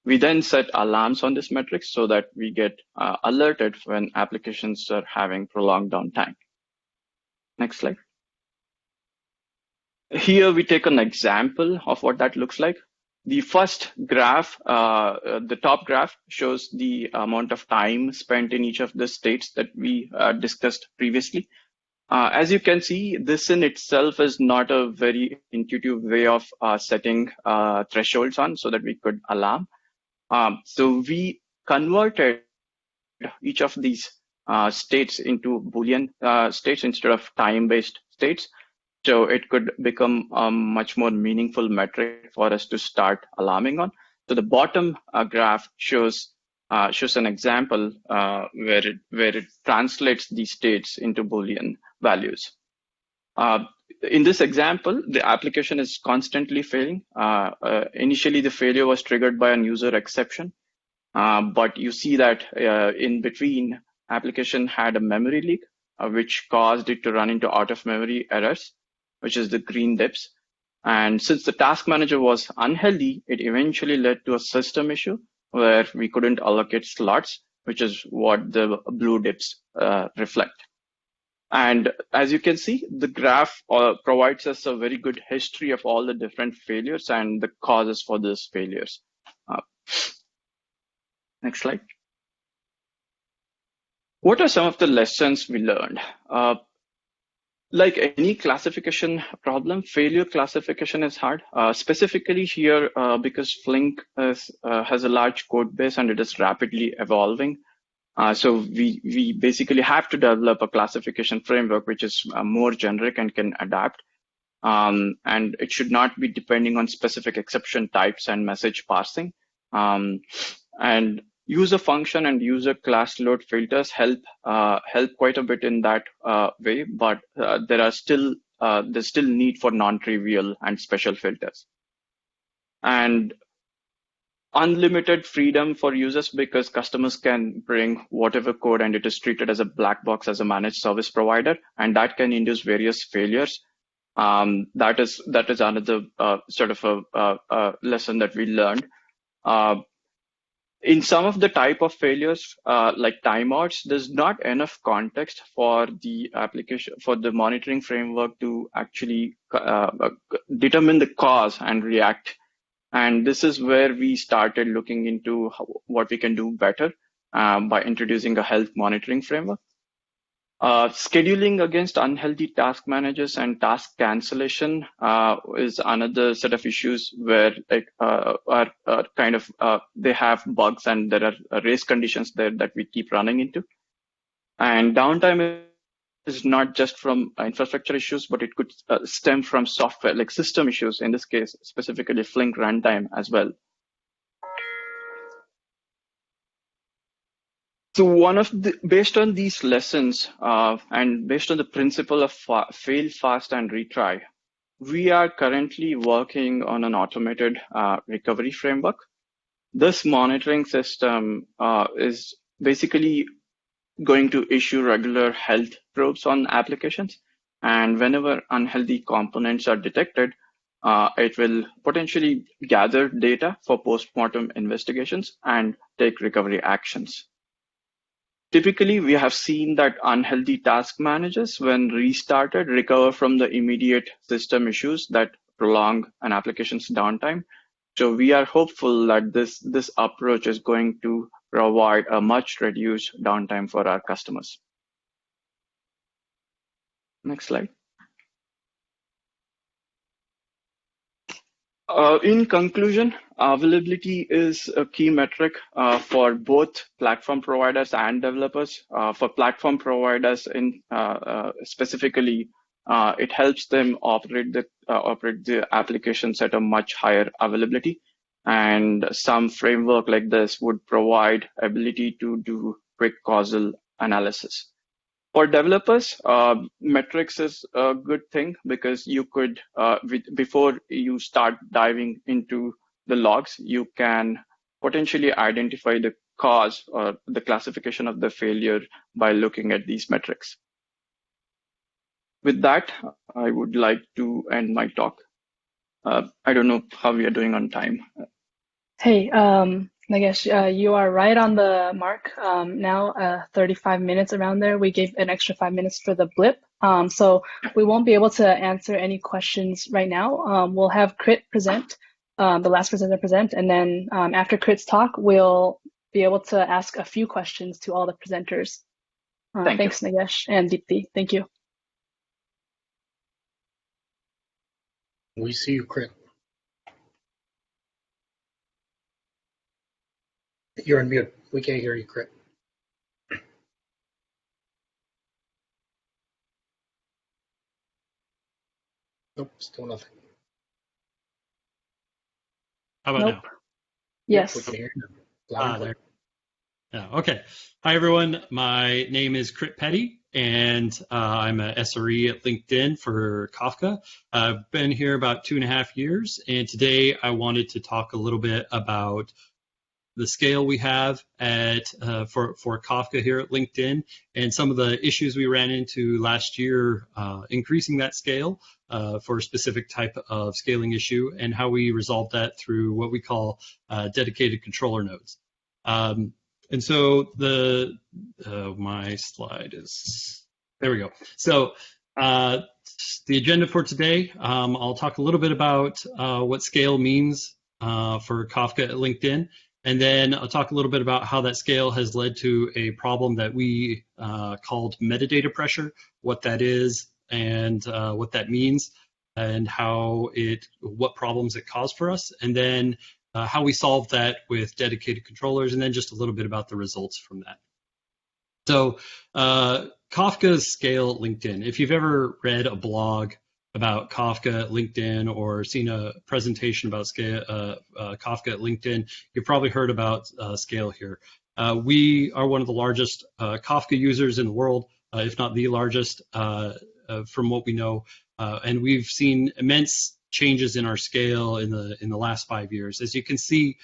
We then set alarms on this metrics so that we get alerted when applications are having prolonged downtime. Next slide. Here we take an example of what that looks like. The first graph, the top graph, shows the amount of time spent in each of the states that we discussed previously. As you can see, this in itself is not a very intuitive way of setting thresholds on so that we could alarm. So we converted each of these states into Boolean states instead of time-based states. So it could become a much more meaningful metric for us to start alarming on. So the bottom graph shows an example where it translates these states into Boolean values. In this example, the application is constantly failing. Initially, the failure was triggered by a user exception, but you see that in between, application had a memory leak, which caused it to run into out-of-memory errors, which is the green dips. And since the task manager was unhealthy, it eventually led to a system issue where we couldn't allocate slots, which is what the blue dips reflect. And as you can see, the graph provides us a very good history of all the different failures and the causes for these failures. Next slide. What are some of the lessons we learned? Like any classification problem, failure classification is hard. Specifically here, because Flink has a large code base and it is rapidly evolving. So we basically have to develop a classification framework which is more generic and can adapt. And it should not be depending on specific exception types and message parsing. And user function and user class load filters help quite a bit in that way, but there's still need for non-trivial and special filters. And unlimited freedom for users because customers can bring whatever code and it is treated as a black box as a managed service provider, and that can induce various failures. That is another sort of a lesson that we learned. In some of the type of failures, like timeouts, there's not enough context for the application, for the monitoring framework to actually determine the cause and react. And this is where we started looking into what we can do better by introducing a health monitoring framework. Scheduling against unhealthy task managers and task cancellation is another set of issues where like are kind of they have bugs and there are race conditions there that we keep running into. And downtime is not just from infrastructure issues, but it could stem from software, like system issues, in this case, specifically Flink runtime as well. So based on these lessons and based on the principle of fail fast and retry, we are currently working on an automated recovery framework. This monitoring system is basically going to issue regular health probes on applications. And whenever unhealthy components are detected, it will potentially gather data for post-mortem investigations and take recovery actions. Typically, we have seen that unhealthy task managers, when restarted, recover from the immediate system issues that prolong an application's downtime. So we are hopeful that this approach is going to provide a much reduced downtime for our customers. Next slide. In conclusion, availability is a key metric for both platform providers and developers. For platform providers, specifically, it helps them operate the applications at a much higher availability. And some framework like this would provide ability to do quick causal analysis. For developers, metrics is a good thing because you could, before you start diving into the logs, you can potentially identify the cause or the classification of the failure by looking at these metrics. With that, I would like to end my talk. I don't know how we are doing on time. Hey, Nagesh, you are right on the mark. Now, 35 minutes around there. We gave an extra 5 minutes for the blip. So we won't be able to answer any questions right now. We'll have Crit present, the last presenter present, and then after Crit's talk, we'll be able to ask a few questions to all the presenters. Thanks, Nagesh and Deepthi. Thank you. We see you, Crit. You're on mute. We can't hear you, Crit. Nope, still nothing. How about now? Yes. We can hear you now. There. Yeah, okay. Hi, everyone. My name is Crit Petty, and I'm a SRE at LinkedIn for Kafka. I've been here about 2.5 years, and today I wanted to talk a little bit about the scale we have at for Kafka here at LinkedIn, and some of the issues we ran into last year increasing that scale for a specific type of scaling issue, and how we resolved that through what we call dedicated controller nodes. And so my slide is, there we go. So the agenda for today, I'll talk a little bit about what scale means for Kafka at LinkedIn. And then I'll talk a little bit about how that scale has led to a problem that we called metadata pressure, what that is and what that means, and what problems it caused for us, and then how we solved that with dedicated controllers, and then just a little bit about the results from that. So Kafka's scale at LinkedIn. If you've ever read a blog about Kafka at LinkedIn or seen a presentation about Kafka at LinkedIn, you've probably heard about scale here. We are one of the largest Kafka users in the world, if not the largest, from what we know, and we've seen immense changes in our scale in the last 5 years. As you can see,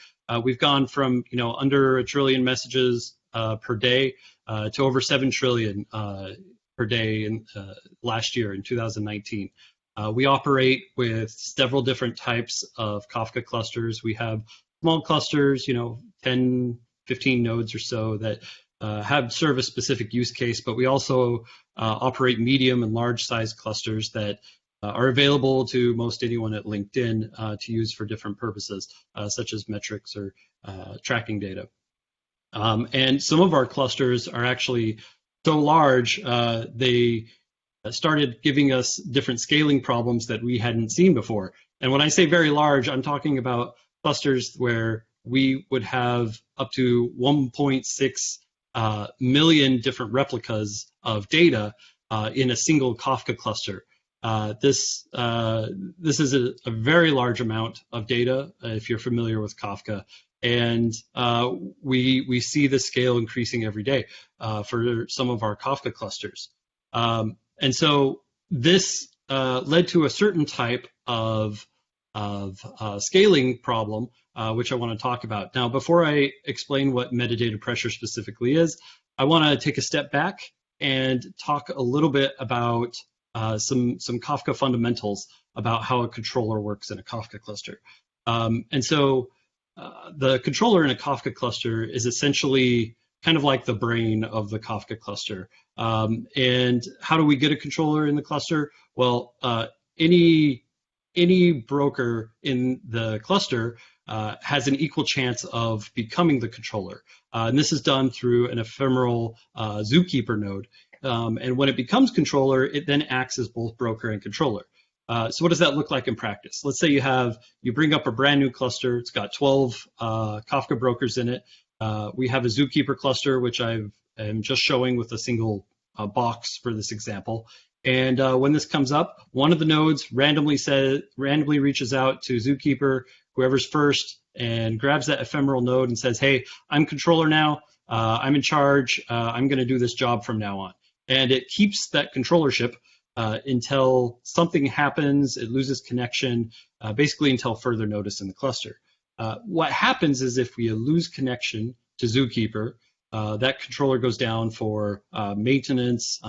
we've gone from under 1 trillion messages per day to over 7 trillion per day in last year in 2019. We operate with several different types of Kafka clusters. We have small clusters, 10, 15 nodes or so that serve a specific use case, but we also operate medium and large size clusters that are available to most anyone at LinkedIn to use for different purposes, such as metrics or tracking data. And some of our clusters are actually so large, they started giving us different scaling problems that we hadn't seen before. And when I say very large, I'm talking about clusters where we would have up to 1.6 million different replicas of data in a single Kafka cluster. This is a very large amount of data if you're familiar with Kafka, and we see the scale increasing every day for some of our Kafka clusters. And so this led to a certain type of scaling problem, which I want to talk about. Now, before I explain what metadata pressure specifically is, I want to take a step back and talk a little bit about some Kafka fundamentals about how a controller works in a Kafka cluster. And so the controller in a Kafka cluster is essentially kind of like the brain of the Kafka cluster. And how do we get a controller in the cluster? Well, any broker in the cluster has an equal chance of becoming the controller. And this is done through an ephemeral zookeeper node. And when it becomes controller, it then acts as both broker and controller. So what does that look like in practice? Let's say you bring up a brand new cluster. It's got 12 Kafka brokers in it. We have a zookeeper cluster, which I'm just showing with a single box for this example. And when this comes up, one of the nodes randomly reaches out to Zookeeper, whoever's first, and grabs that ephemeral node and says, hey, I'm controller now. I'm in charge. I'm going to do this job from now on. And it keeps that controllership until something happens, it loses connection, basically until further notice in the cluster. What happens is if we lose connection to Zookeeper, that controller goes down for maintenance,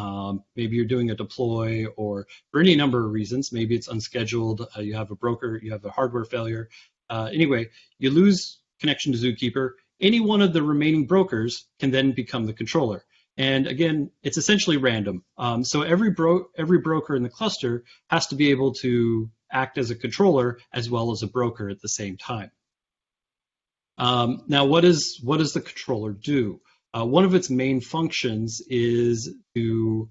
maybe you're doing a deploy, or for any number of reasons. Maybe it's unscheduled, you have a broker, you have a hardware failure. Anyway, you lose connection to Zookeeper. Any one of the remaining brokers can then become the controller. And again, it's essentially random. So every broker in the cluster has to be able to act as a controller as well as a broker at the same time. Now, what does the controller do? One of its main functions is to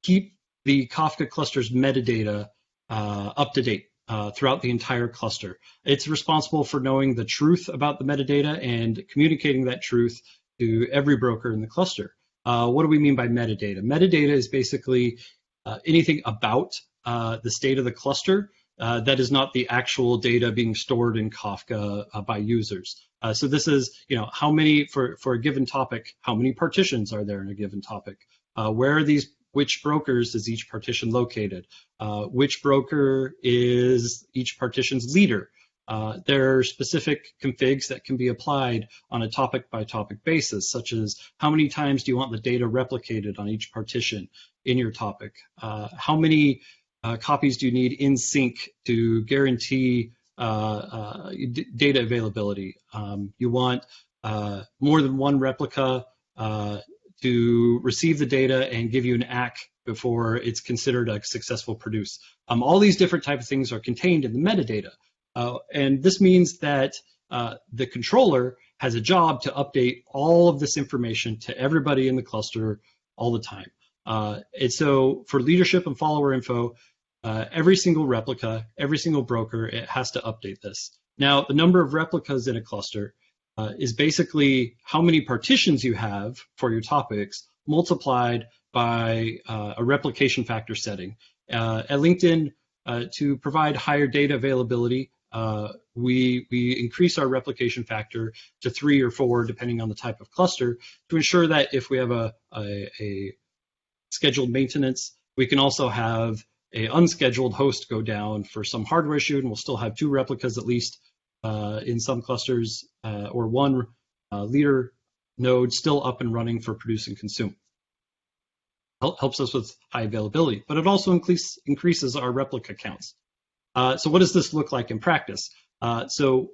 keep the Kafka cluster's metadata up to date throughout the entire cluster. It's responsible for knowing the truth about the metadata and communicating that truth to every broker in the cluster. What do we mean by metadata? Metadata is basically anything about the state of the cluster that is not the actual data being stored in Kafka by users. So this is, how many, for a given topic, how many partitions are there in a given topic? Where are which brokers is each partition located? Which broker is each partition's leader? There are specific configs that can be applied on a topic by topic basis, such as how many times do you want the data replicated on each partition in your topic? How many copies do you need in sync to guarantee data availability? You want more than one replica to receive the data and give you an ACK before it's considered a successful produce. All these different types of things are contained in the metadata. And this means that the controller has a job to update all of this information to everybody in the cluster all the time. And so for leadership and follower info, every single replica, every single broker, it has to update this. Now, the number of replicas in a cluster is basically how many partitions you have for your topics multiplied by a replication factor setting. At LinkedIn, to provide higher data availability, we increase our replication factor to 3 or 4, depending on the type of cluster, to ensure that if we have a scheduled maintenance, we can also have an unscheduled host go down for some hardware issue, and we'll still have 2 replicas at least in some clusters, or 1 leader node still up and running for produce and consume. Helps us with high availability, but it also increases our replica counts. So what does this look like in practice? So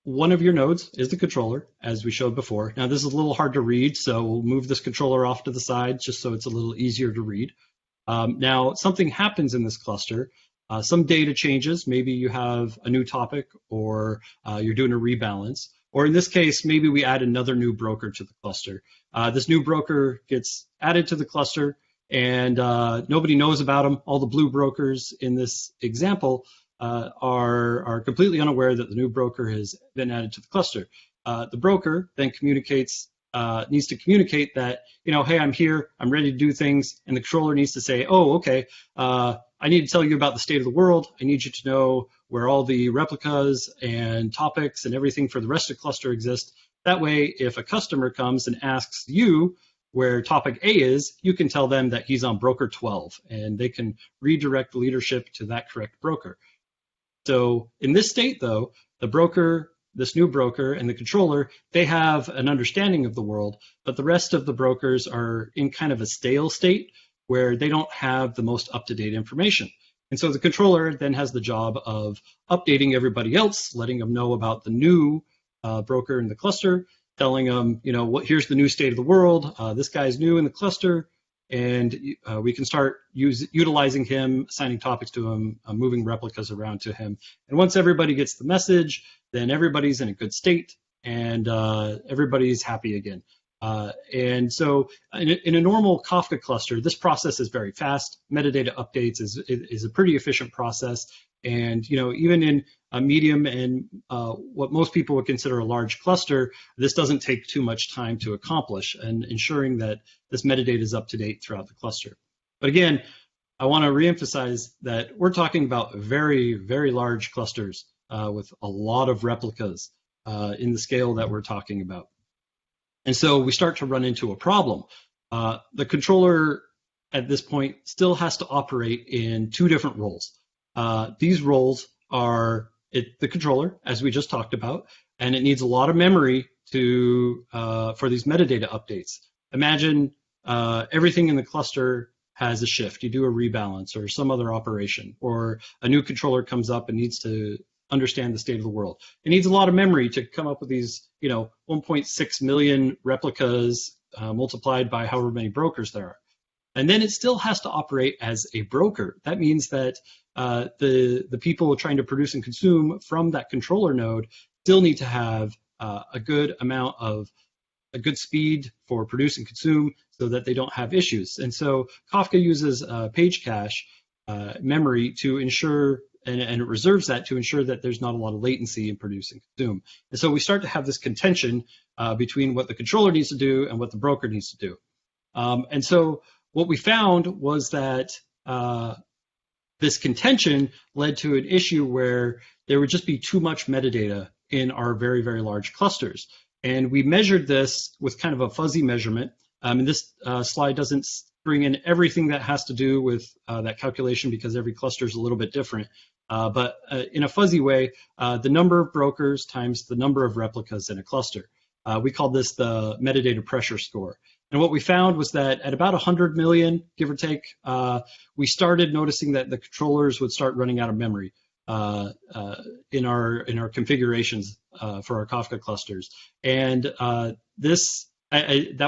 one of your nodes is the controller, as we showed before. Now this is a little hard to read, so we'll move this controller off to the side just so it's a little easier to read. Now something happens in this cluster. Some data changes. Maybe you have a new topic, or you're doing a rebalance. Or in this case, maybe we add another new broker to the cluster. This new broker gets added to the cluster, and nobody knows about them. All the blue brokers in this example are completely unaware that the new broker has been added to the cluster. The broker then needs to communicate that, hey, I'm here, I'm ready to do things, and the controller needs to say, oh, okay, I need to tell you about the state of the world. I need you to know where all the replicas and topics and everything for the rest of the cluster exist. That way, if a customer comes and asks you where topic A is, you can tell them that he's on broker 12, and they can redirect the leadership to that correct broker. So in this state, though, the broker, this new broker, and the controller, they have an understanding of the world, but the rest of the brokers are in kind of a stale state where they don't have the most up-to-date information. And so the controller then has the job of updating everybody else, letting them know about the new broker in the cluster, telling them, here's the new state of the world, this guy's new in the cluster, and we can start utilizing him, assigning topics to him, moving replicas around to him. And once everybody gets the message, then everybody's in a good state, and everybody's happy again. And so in a normal Kafka cluster, this process is very fast. Metadata updates is a pretty efficient process. And even in a medium and what most people would consider a large cluster, this doesn't take too much time to accomplish, and ensuring that this metadata is up to date throughout the cluster. But again, I want to reemphasize that we're talking about very, very large clusters with a lot of replicas in the scale that we're talking about. And so we start to run into a problem. The controller at this point still has to operate in two different roles. These roles are the controller, as we just talked about, and it needs a lot of memory for these metadata updates. Imagine everything in the cluster has a shift. You do a rebalance or some other operation, or a new controller comes up and needs to understand the state of the world. It needs a lot of memory to come up with these, 1.6 million replicas multiplied by however many brokers there are. And then it still has to operate as a broker. That means that the people trying to produce and consume from that controller node still need to have a good amount of a good speed for produce and consume so that they don't have issues. And so Kafka uses page cache memory to ensure, and it reserves that to ensure that there's not a lot of latency in produce and consume. And so we start to have this contention between what the controller needs to do and what the broker needs to do. And so what we found was that this contention led to an issue where there would just be too much metadata in our very, very large clusters. And we measured this with kind of a fuzzy measurement. And this slide doesn't bring in everything that has to do with that calculation because every cluster is a little bit different. But in a fuzzy way, the number of brokers times the number of replicas in a cluster. We called this the metadata pressure score. And what we found was that at about 100 million, give or take, we started noticing that the controllers would start running out of memory in our configurations for our Kafka clusters. And that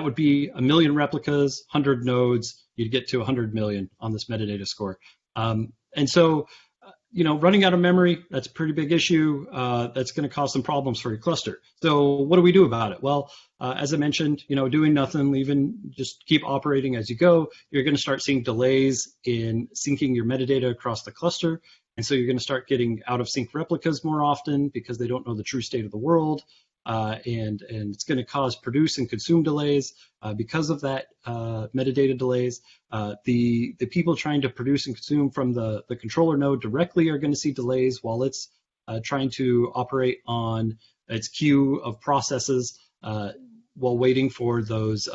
would be 1 million replicas, 100 nodes, you'd get to 100 million on this metadata score. And so, running out of memory, that's a pretty big issue. That's going to cause some problems for your cluster. So what do we do about it? Well, as I mentioned, doing nothing, just keep operating as you go. You're going to start seeing delays in syncing your metadata across the cluster. And so you're going to start getting out of sync replicas more often because they don't know the true state of the world. And it's going to cause produce and consume delays because of that metadata delays. The people trying to produce and consume from the controller node directly are going to see delays while it's trying to operate on its queue of processes while waiting for those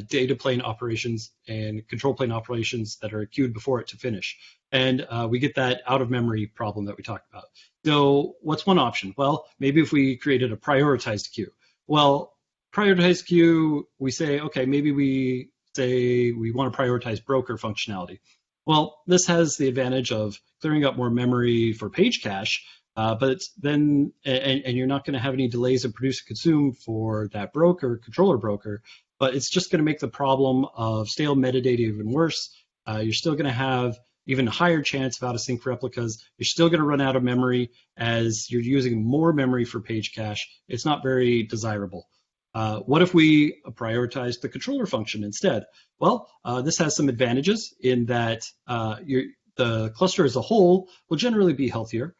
data plane operations and control plane operations that are queued before it to finish. And we get that out of memory problem that we talked about. So what's one option? Well, maybe if we created a prioritized queue. Well, prioritized queue, we say, okay, maybe we say we want to prioritize broker functionality. Well, this has the advantage of clearing up more memory for page cache, but then, and you're not going to have any delays in produce and consume for that controller broker, but it's just going to make the problem of stale metadata even worse. You're still going to have even a higher chance of out-of-sync replicas. You're still going to run out of memory as you're using more memory for page cache. It's not very desirable. What if we prioritize the controller function instead? Well, this has some advantages in that the cluster as a whole will generally be healthier.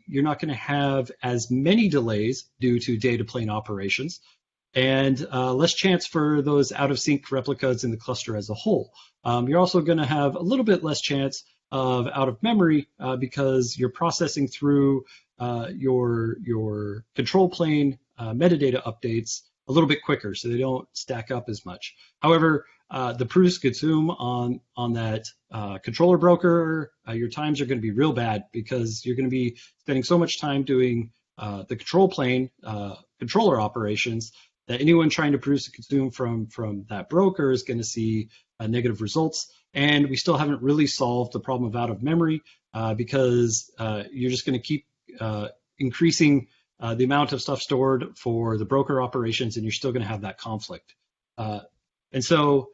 You're not going to have as many delays due to data plane operations, and less chance for those out-of-sync replicas in the cluster as a whole. You're also going to have a little bit less chance of out-of-memory because you're processing through your control plane metadata updates a little bit quicker, so they don't stack up as much. However, the produce consume on that controller broker, your times are going to be real bad because you're going to be spending so much time doing the control plane controller operations that anyone trying to produce and consume from that broker is going to see negative results. And we still haven't really solved the problem of out of memory because you're just going to keep increasing the amount of stuff stored for the broker operations, and you're still going to have that conflict. And so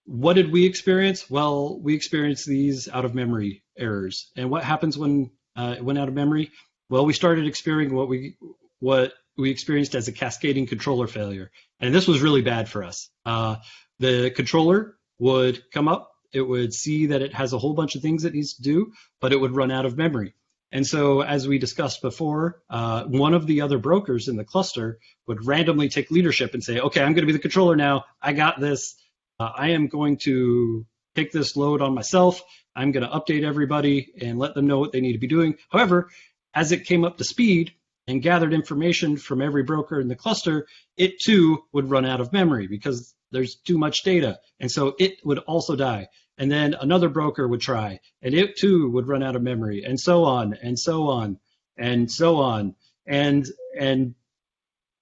what did we experience? Well, we experienced these out of memory errors. And what happens when it went out of memory? Well, we started experiencing what we experienced as a cascading controller failure. And this was really bad for us. The controller would come up, it would see that it has a whole bunch of things it needs to do, but it would run out of memory. And so as we discussed before, one of the other brokers in the cluster would randomly take leadership and say, okay, I'm going to be the controller now. I got this. I am going to take this load on myself. I'm going to update everybody and let them know what they need to be doing. However, as it came up to speed and gathered information from every broker in the cluster, it too would run out of memory because there's too much data. And so it would also die. And then another broker would try, and it too would run out of memory, and so on, and so on, and so on. And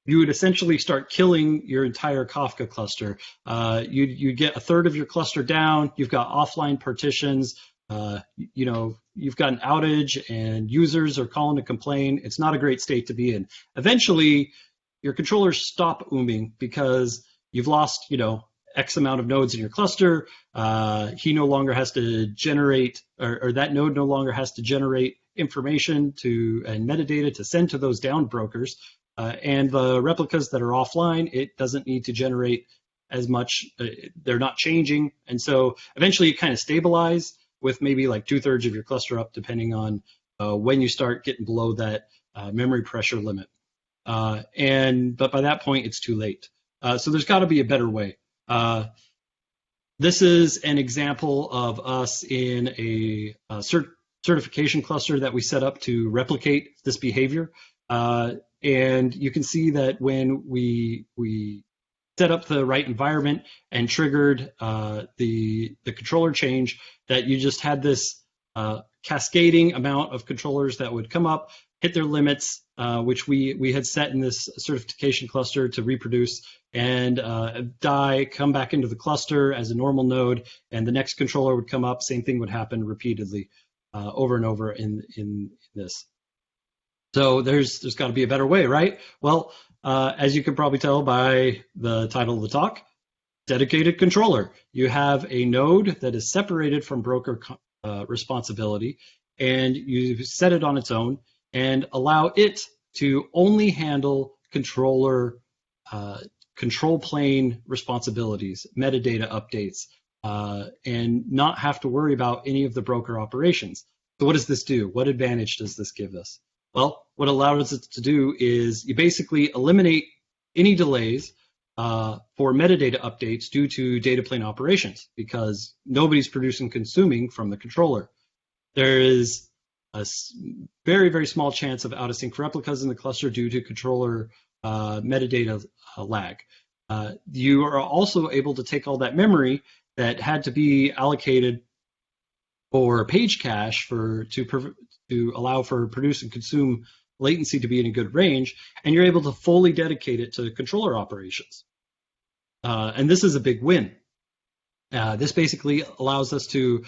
you would essentially start killing your entire Kafka cluster. You'd get a third of your cluster down. You've got offline partitions. You've got an outage, and users are calling to complain. It's not a great state to be in. Eventually, your controllers stop ooming because you've lost, X amount of nodes in your cluster. He no longer has to generate, or that node no longer has to generate information and metadata to send to those down brokers. And the replicas that are offline, it doesn't need to generate as much. They're not changing. And so eventually you kind of stabilize with maybe like 2/3 of your cluster up, depending on when you start getting below that memory pressure limit. But by that point, it's too late. So there's got to be a better way. This is an example of us in a certification cluster that we set up to replicate this behavior. And you can see that when we set up the right environment and triggered the controller change, that you just had this cascading amount of controllers that would come up, hit their limits, which we had set in this certification cluster to reproduce, and die, come back into the cluster as a normal node, and the next controller would come up. Same thing would happen repeatedly over and over in this. So there's got to be a better way, right? Well, as you can probably tell by the title of the talk, dedicated controller. You have a node that is separated from broker responsibility, and you set it on its own and allow it to only handle controller control plane responsibilities, metadata updates, and not have to worry about any of the broker operations. So what does this do? What advantage does this give us? Well, what allows it to do is you basically eliminate any delays for metadata updates due to data plane operations, because nobody's producing consuming from the controller. There is a very, very small chance of out-of-sync replicas in the cluster due to controller metadata lag. You are also able to take all that memory that had to be allocated for page cache to allow for produce and consume latency to be in a good range, and you're able to fully dedicate it to controller operations. And this is a big win. This basically allows us to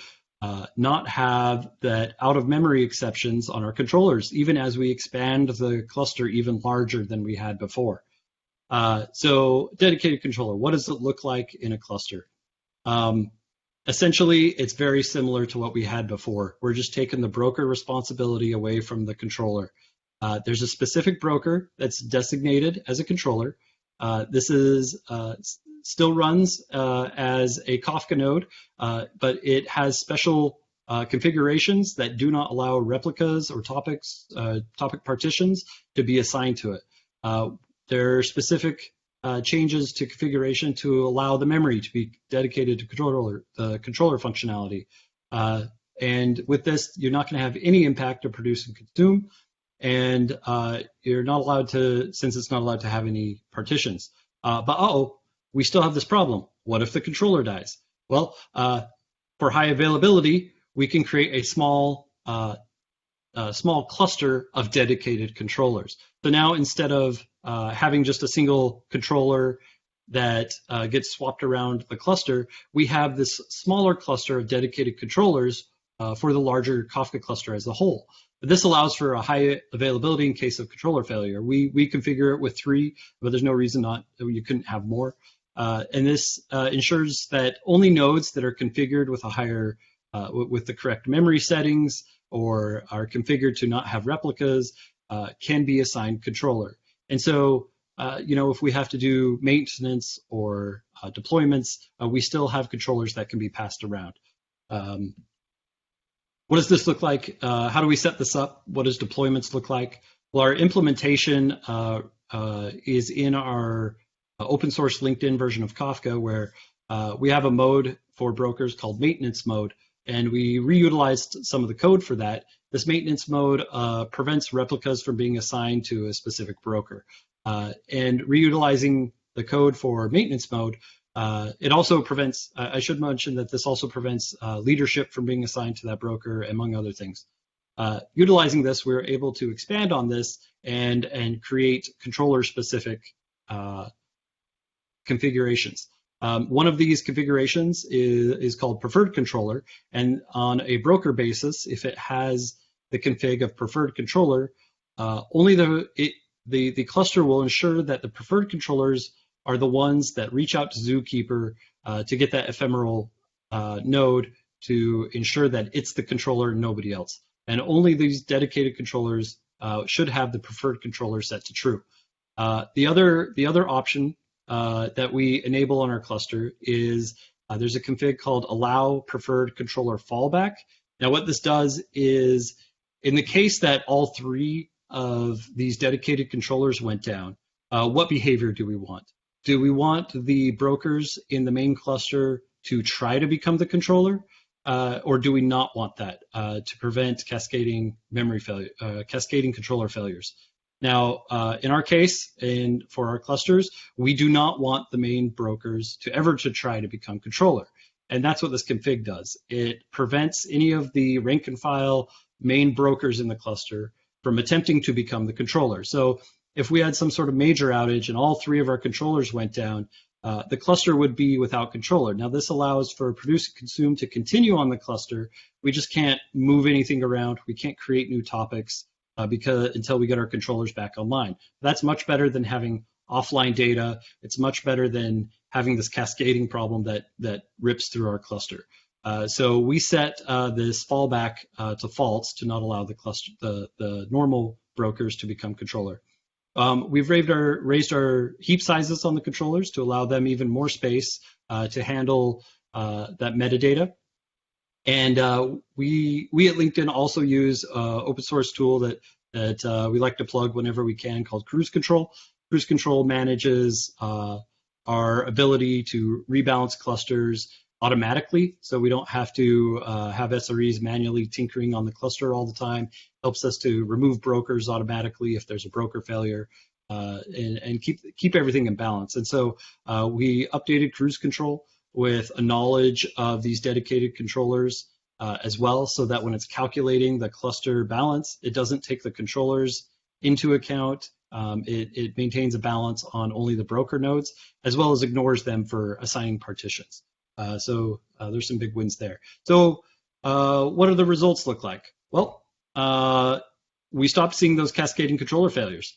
not have that out-of-memory exceptions on our controllers, even as we expand the cluster even larger than we had before. So dedicated controller, what does it look like in a cluster? Essentially, it's very similar to what we had before. We're just taking the broker responsibility away from the controller. There's a specific broker that's designated as a controller. This is still runs as a Kafka node, but it has special configurations that do not allow replicas or topic partitions to be assigned to it. There are specific changes to configuration to allow the memory to be dedicated to controller functionality. And with this, you're not going to have any impact to produce and consume, and you're not allowed to, since it's not allowed to have any partitions. But we still have this problem. What if the controller dies? Well, for high availability, we can create a small cluster of dedicated controllers. So now instead of having just a single controller that gets swapped around the cluster, we have this smaller cluster of dedicated controllers for the larger Kafka cluster as a whole. But this allows for a high availability in case of controller failure. We configure it with 3, but there's no reason you couldn't have more. And this ensures that only nodes that are configured with a higher, with the correct memory settings or are configured to not have replicas can be assigned controller. And so, if we have to do maintenance or deployments, we still have controllers that can be passed around. What does this look like? How do we set this up? What does deployments look like? Well, our implementation is in our open source LinkedIn version of Kafka, where we have a mode for brokers called maintenance mode, and we reutilized some of the code for that. This maintenance mode prevents replicas from being assigned to a specific broker. And reutilizing the code for maintenance mode, it also prevents, I should mention that this also prevents leadership from being assigned to that broker, among other things. Utilizing this, we're able to expand on this and create controller-specific configurations. One of these configurations is called preferred controller, and on a broker basis, if it has the config of preferred controller, only the cluster will ensure that the preferred controllers are the ones that reach out to Zookeeper to get that ephemeral node to ensure that it's the controller and nobody else. And only these dedicated controllers should have the preferred controller set to true. The other option that we enable on our cluster is there's a config called allow preferred controller fallback. Now what this does is, in the case that all three of these dedicated controllers went down, what behavior do we want? Do we want the brokers in the main cluster to try to become the controller? Or do we not want that to prevent cascading memory failure, cascading controller failures? Now, in our case, and for our clusters, we do not want the main brokers to ever try to become controller. And that's what this config does. It prevents any of the rank and file main brokers in the cluster from attempting to become the controller. So if we had some sort of major outage and all three of our controllers went down, the cluster would be without controller. Now this allows for produce and consume to continue on the cluster. We just can't move anything around. We can't create new topics until we get our controllers back online. That's much better than having offline data. It's much better than having this cascading problem that rips through our cluster. So we set this fallback to false to not allow the cluster, the normal brokers to become controller. We've raised our heap sizes on the controllers to allow them even more space to handle that metadata. And we at LinkedIn also use an open source tool that we like to plug whenever we can called Cruise Control. Cruise Control manages our ability to rebalance clusters automatically, so we don't have to have SREs manually tinkering on the cluster all the time. Helps us to remove brokers automatically if there's a broker failure, and keep everything in balance. And so we updated Cruise Control with a knowledge of these dedicated controllers as well, so that when it's calculating the cluster balance, it doesn't take the controllers into account. It maintains a balance on only the broker nodes, as well as ignores them for assigning partitions. So there's some big wins there. So what do the results look like? Well, we stopped seeing those cascading controller failures.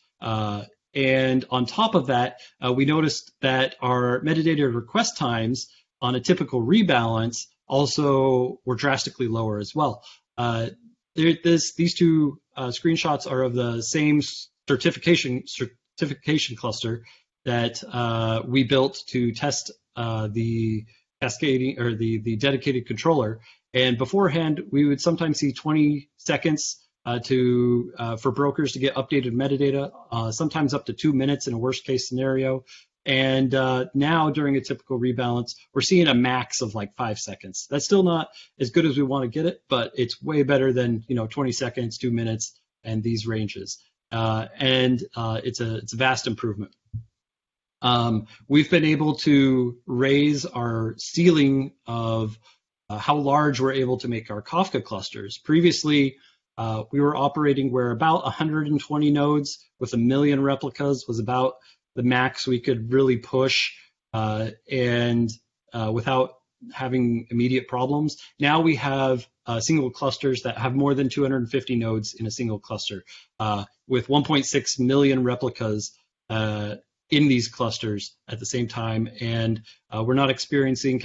And on top of that, we noticed that our metadata request times on a typical rebalance also were drastically lower as well. These two screenshots are of the same certification cluster that we built to test the cascading or the dedicated controller. And beforehand, we would sometimes see 20 seconds for brokers to get updated metadata, sometimes up to 2 minutes in a worst case scenario. And now during a typical rebalance, we're seeing a max of like 5 seconds. That's still not as good as we want to get it, but it's way better than 20 seconds, 2 minutes, and these ranges. And it's a vast improvement. We've been able to raise our ceiling of how large we're able to make our Kafka clusters. Previously, we were operating where about 120 nodes with 1 million replicas was about the max we could really push, and without having immediate problems. Now we have single clusters that have more than 250 nodes in a single cluster, with 1.6 million replicas in these clusters at the same time, and we're not experiencing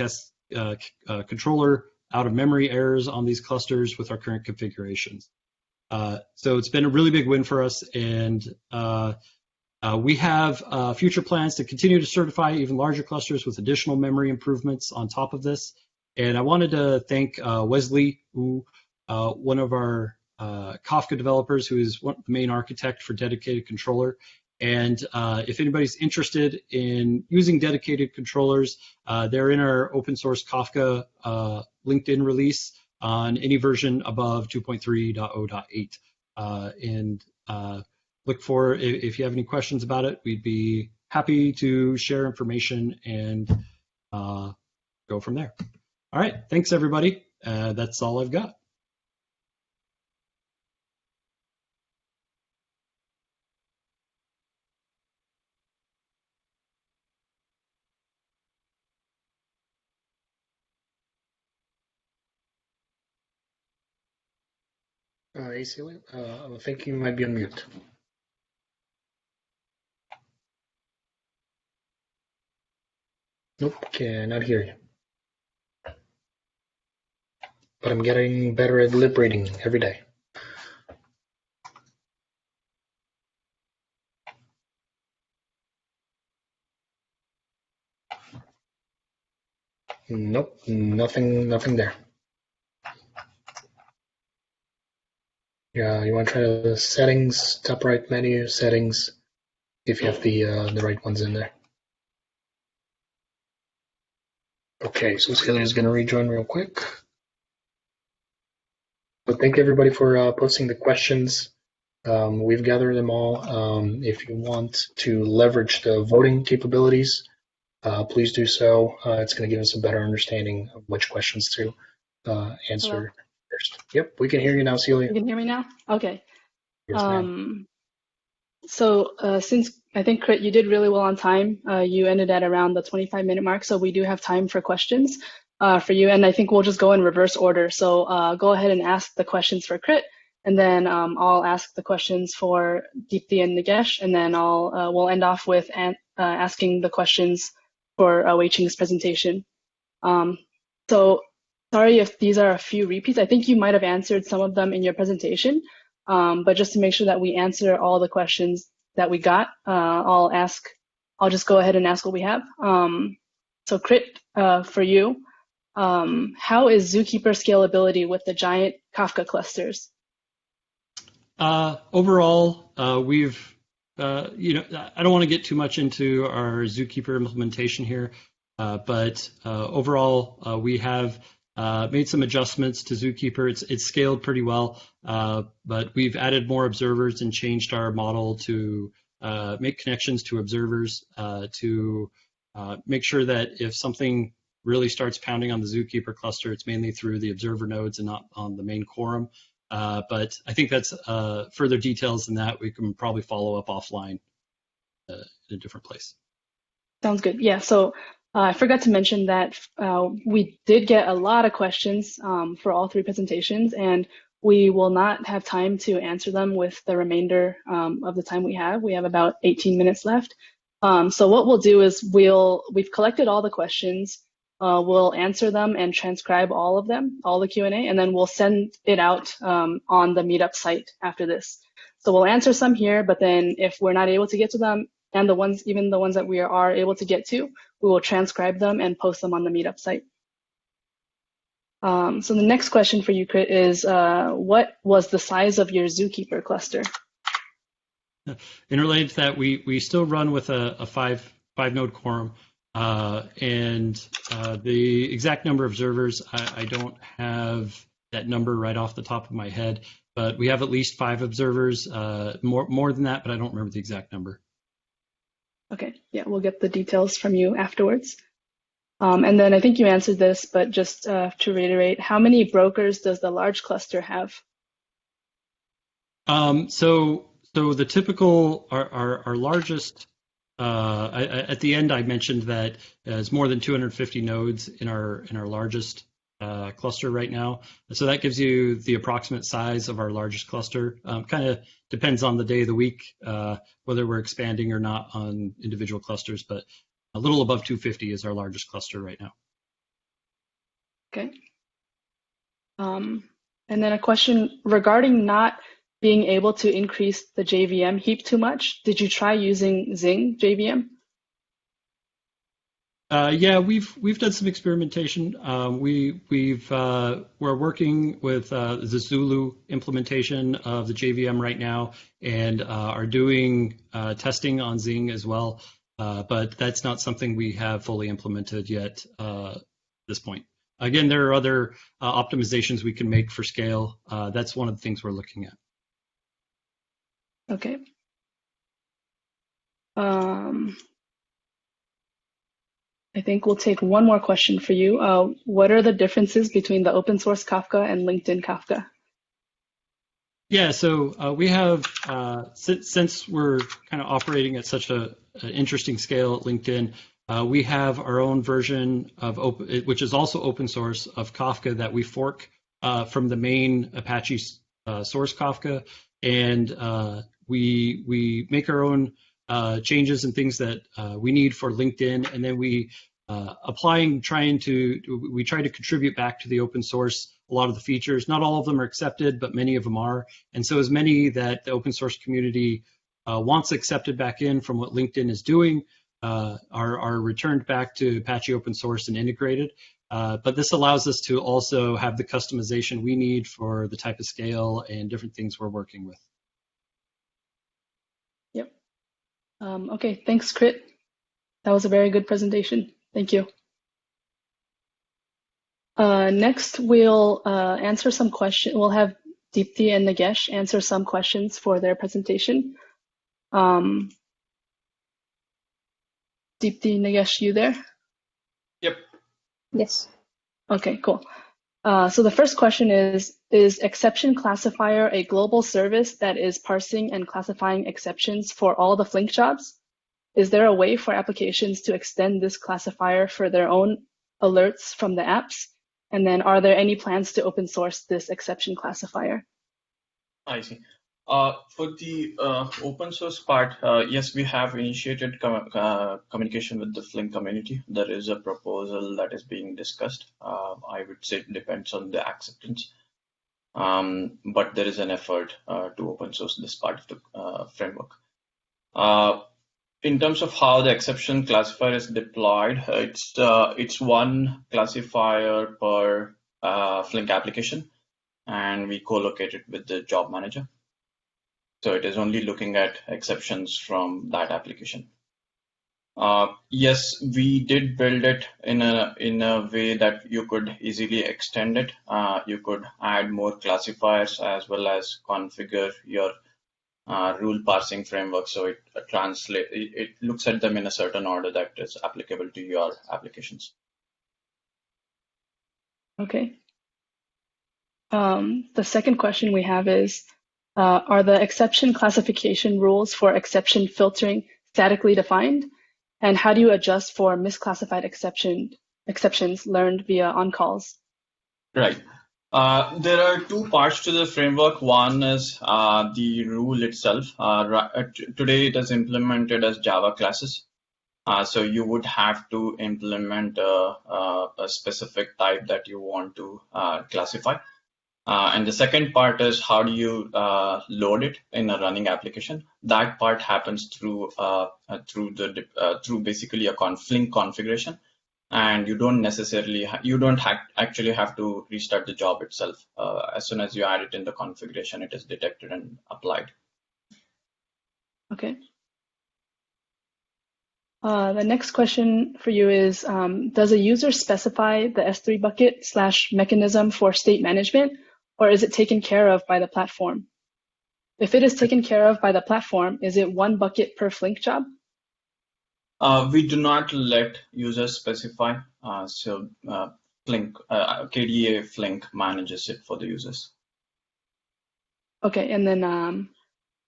controller out-of-memory errors on these clusters with our current configurations. So it's been a really big win for us, and we have future plans to continue to certify even larger clusters with additional memory improvements on top of this. And I wanted to thank Wesley, who one of our Kafka developers, who is the main architect for dedicated controller. And if anybody's interested in using dedicated controllers, they're in our open source Kafka LinkedIn release on any version above 2.3.0.8. And look for, if you have any questions about it, we'd be happy to share information and go from there. All right, thanks everybody. That's all I've got. Hey, Celia, I think you might be on mute. Nope, cannot hear you. But I'm getting better at lip reading every day. Nope, nothing there. Yeah, you want to try the settings, top right menu, settings, if you have the right ones in there. Okay, so Celia's going to rejoin real quick. But thank everybody for posting the questions. We've gathered them all. If you want to leverage the voting capabilities, please do so. It's going to give us a better understanding of which questions to answer. Hello? First. Yep, we can hear you now, Celia. You can hear me now? Okay. Yes, ma'am. So since I think, Crit, you did really well on time, you ended at around the 25-minute mark, so we do have time for questions for you, and I think we'll just go in reverse order. So go ahead and ask the questions for Crit, and then I'll ask the questions for Deepthi and Nagesh, and then we'll end off with asking the questions for Wei Qing's presentation. So sorry if these are a few repeats. I think you might have answered some of them in your presentation, but just to make sure that we answer all the questions that we got, I'll just go ahead and ask what we have. So Crit, for you, how is Zookeeper scalability with the giant Kafka clusters? Overall, we've, I don't want to get too much into our Zookeeper implementation here, but overall, we have made some adjustments to Zookeeper. It's scaled pretty well, but we've added more observers and changed our model to make connections to observers to make sure that if something really starts pounding on the Zookeeper cluster, it's mainly through the observer nodes and not on the main quorum. But I think that's further details than that. We can probably follow up offline in a different place. Sounds good. Yeah, so I forgot to mention that we did get a lot of questions for all three presentations, and we will not have time to answer them with the remainder of the time we have. We have about 18 minutes left. So what we'll do is we've collected all the questions. We'll answer them and transcribe all of them, all the Q&A, and then we'll send it out on the Meetup site after this. So we'll answer some here, but then if we're not able to get to them, and even the ones that we are able to get to, we will transcribe them and post them on the Meetup site. So the next question for you, Crit, is what was the size of your Zookeeper cluster? In related to that, we still run with a five node quorum. And the exact number of observers, I don't have that number right off the top of my head, but we have at least 5 observers, more than that, but I don't remember the exact number. Okay, yeah, we'll get the details from you afterwards. And then I think you answered this, but just to reiterate, how many brokers does the large cluster have? So the typical, our largest, at the end, I mentioned that it's more than 250 nodes in our largest cluster right now. So that gives you the approximate size of our largest cluster. Kind of depends on the day of the week, whether we're expanding or not on individual clusters, but a little above 250 is our largest cluster right now. Okay. And then a question regarding not being able to increase the JVM heap too much. Did you try using Zing JVM? Yeah, we've done some experimentation. We're working with the Zulu implementation of the JVM right now, and are doing testing on Zing as well. But that's not something we have fully implemented yet at this point. Again, there are other optimizations we can make for scale. That's one of the things we're looking at. Okay. I think we'll take one more question for you. What are the differences between the open source Kafka and LinkedIn Kafka? Yeah, so we have, since we're kind of operating at such an interesting scale at LinkedIn, we have our own version of which is also open source, of Kafka that we fork from the main Apache source Kafka, and we make our own changes and things that we need for LinkedIn, and then we we try to contribute back to the open source a lot of the features. Not all of them are accepted, but many of them are. And so as many that the open source community wants accepted back in from what LinkedIn is doing are returned back to Apache open source and integrated. But this allows us to also have the customization we need for the type of scale and different things we're working with. Yep. Okay, thanks, Crit. That was a very good presentation. Thank you. Next, we'll answer some questions. We'll have Deepthi and Nagesh answer some questions for their presentation. Deepthi, Nagesh, you there? Yep. Yes. Okay, cool. So the first question is exception classifier a global service that is parsing and classifying exceptions for all the Flink jobs? Is there a way for applications to extend this classifier for their own alerts from the apps? And then are there any plans to open source this exception classifier? I see. For the open source part, yes, we have initiated communication with the Flink community. There is a proposal that is being discussed. I would say it depends on the acceptance. But there is an effort to open source this part of the framework. In terms of how the exception classifier is deployed, it's one classifier per Flink application, and we co-locate it with the job manager. So it is only looking at exceptions from that application. Yes, we did build it in a way that you could easily extend it. You could add more classifiers as well as configure your rule parsing framework, so it looks at them in a certain order that is applicable to your applications. Okay. The second question we have is, are the exception classification rules for exception filtering statically defined? And how do you adjust for misclassified exceptions learned via on-calls? Right. There are two parts to the framework. One is the rule itself. Today it is implemented as Java classes. So you would have to implement a specific type that you want to classify. And the second part is how do you load it in a running application. That part happens through basically a Flink configuration. And you don't actually have to restart the job itself. As soon as you add it in the configuration, it is detected and applied. Okay. The next question for you is, does a user specify the S3 bucket / mechanism for state management, or is it taken care of by the platform? If it is taken care of by the platform, is it one bucket per Flink job? We do not let users specify, so Flink, KDA Flink manages it for the users. Okay, and then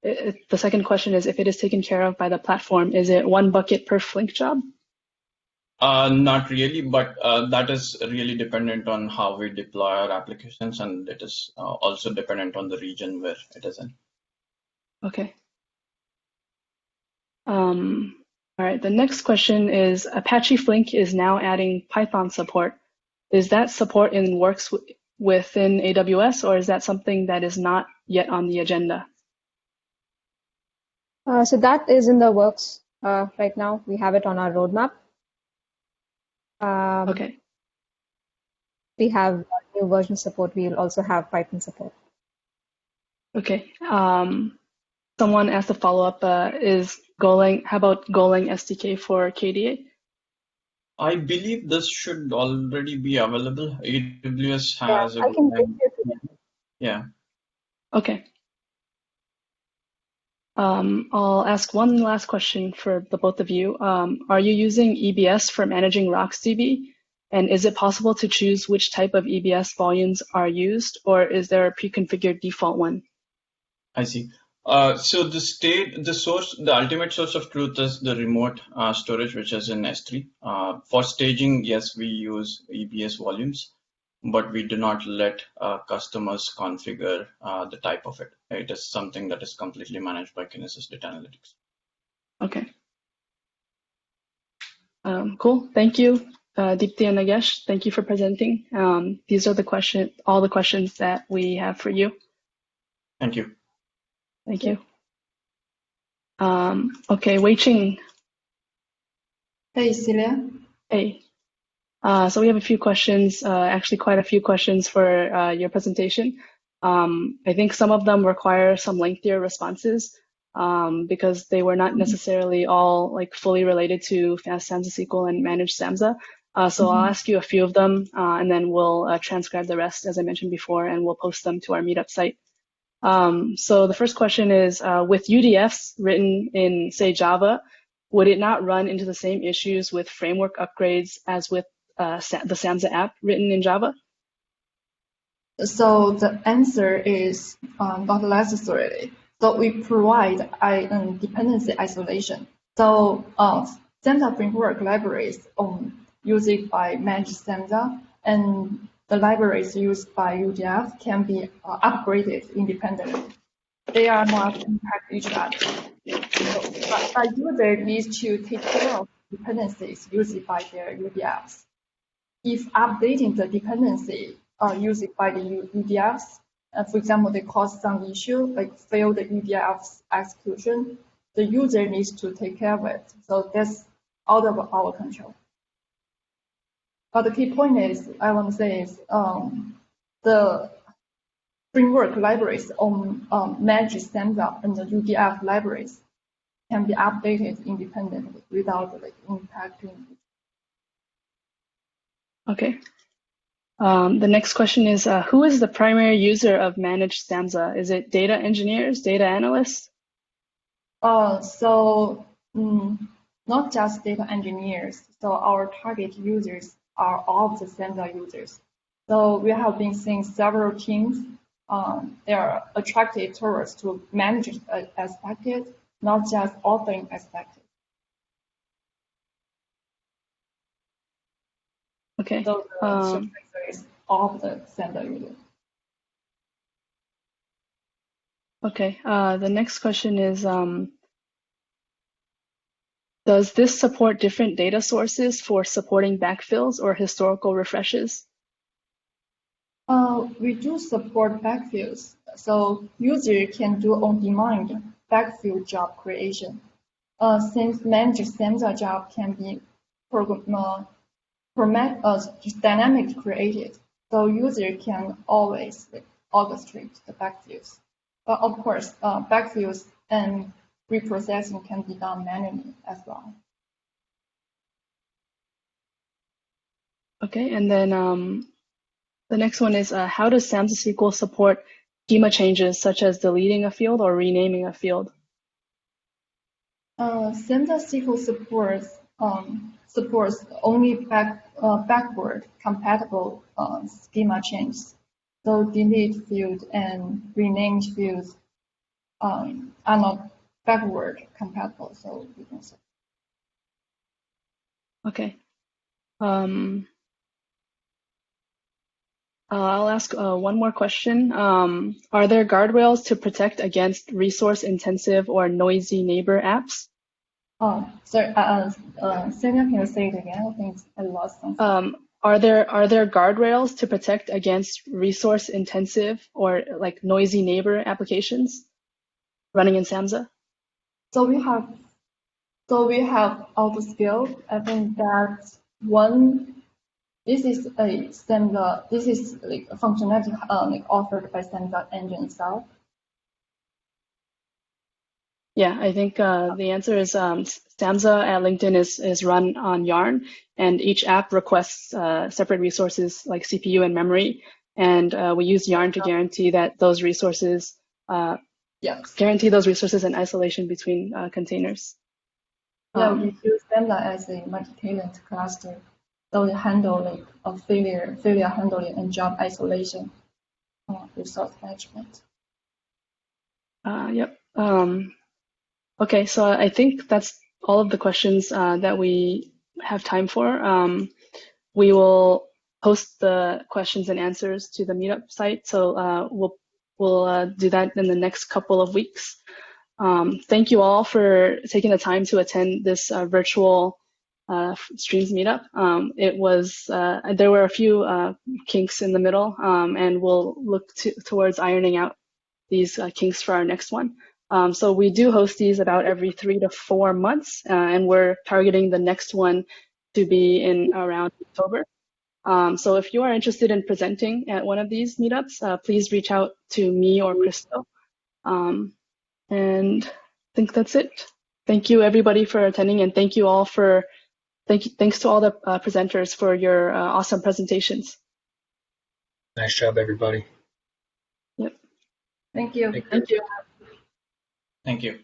the second question is, if it is taken care of by the platform, is it one bucket per Flink job? Not really, but that is really dependent on how we deploy our applications, and it is also dependent on the region where it is in. Okay. All right, the next question is, Apache Flink is now adding Python support. Is that support in works within AWS, or is that something that is not yet on the agenda? So that is in the works right now. We have it on our roadmap. Okay. We have new version support. We'll also have Python support. Okay. Someone asked a follow-up, is Golang, how about Golang SDK for KDA? I believe this should already be available. AWS Yeah, has a I can take Golang. you to that. Yeah. Okay. I'll ask one last question for the both of you. Are you using EBS for managing RocksDB? And is it possible to choose which type of EBS volumes are used, or is there a pre-configured default one? I see. So the ultimate source of truth is the remote storage, which is in S3. For staging, yes, we use EBS volumes, but we do not let customers configure the type of it. It is something that is completely managed by Kinesis Data Analytics. Okay. Cool. Thank you, Deepti and Nagesh. Thank you for presenting. These are all the questions that we have for you. Thank you. Thank you. Okay, Wei Qing. Hey, Celia. Hey. So we have a few questions, actually quite a few questions for your presentation. I think some of them require some lengthier responses because they were not necessarily all like fully related to fast Samza SQL and managed Samza. So I'll ask you a few of them and then we'll transcribe the rest, as I mentioned before, and we'll post them to our Meetup site. So the first question is, with UDFs written in, say, Java, would it not run into the same issues with framework upgrades as with the Samza app written in Java? So the answer is not necessarily. So we provide dependency isolation. So Samza framework libraries used by managed Samza and the libraries used by UDF can be upgraded independently. They are not impact each other. So, but user needs to take care of dependencies used by their UDFs. If updating the dependency used by the UDFs, for example, they cause some issue like failed UDF's execution, the user needs to take care of it. So that's out of our control. But the key point is, I want to say is the framework libraries on managed Samza and the UDF libraries can be updated independently without like impacting. Okay. The next question is, who is the primary user of managed Samza? Is it data engineers, data analysts? Not just data engineers. So our target users are all the Samza users. So we have been seeing several teams. They are attracted towards to manage aspected, not just authoring aspected. Okay. So the is all of the Samza users. Okay. The next question is, does this support different data sources for supporting backfills or historical refreshes? We do support backfills. So user can do on-demand backfill job creation. Since managed Samza job can be dynamically created, so user can always orchestrate the backfills. But of course, backfills and reprocessing can be done manually as well. Okay, and then the next one is, how does Samza SQL support schema changes such as deleting a field or renaming a field? Samza SQL supports only backward compatible schema changes. So delete field and renamed fields are not backward compatible. So we can say. Okay. I'll ask one more question. Are there guardrails to protect against resource-intensive or noisy neighbor apps? Oh, sorry. Celia, can you say it again? I think I lost something. Are there guardrails to protect against resource-intensive or like noisy neighbor applications running in Samza? So we have autoscale. I think that This is a Samza. This is like a functionality like offered by Samza engine itself. Yeah, I think the answer is Samza at LinkedIn is run on Yarn, and each app requests separate resources like CPU and memory, and we use Yarn to guarantee that those resources guarantee those resources in isolation between containers. Yeah, we use Samza as a multi-tenant cluster, so we handle like a failure handling and job isolation, resource management. Yep. Okay, so I think that's all of the questions that we have time for. We will post the questions and answers to the Meetup site, so we'll do that in the next couple of weeks. Thank you all for taking the time to attend this virtual Streams Meetup. There were a few kinks in the middle, and we'll look towards ironing out these kinks for our next one. So we do host these about every 3 to 4 months, and we're targeting the next one to be in around October. So if you are interested in presenting at one of these meetups, please reach out to me or Crystal. And I think that's it. Thank you everybody for attending, and thanks to all the presenters for your awesome presentations. Nice job, everybody. Yep. Thank you. Thank you. Thank you.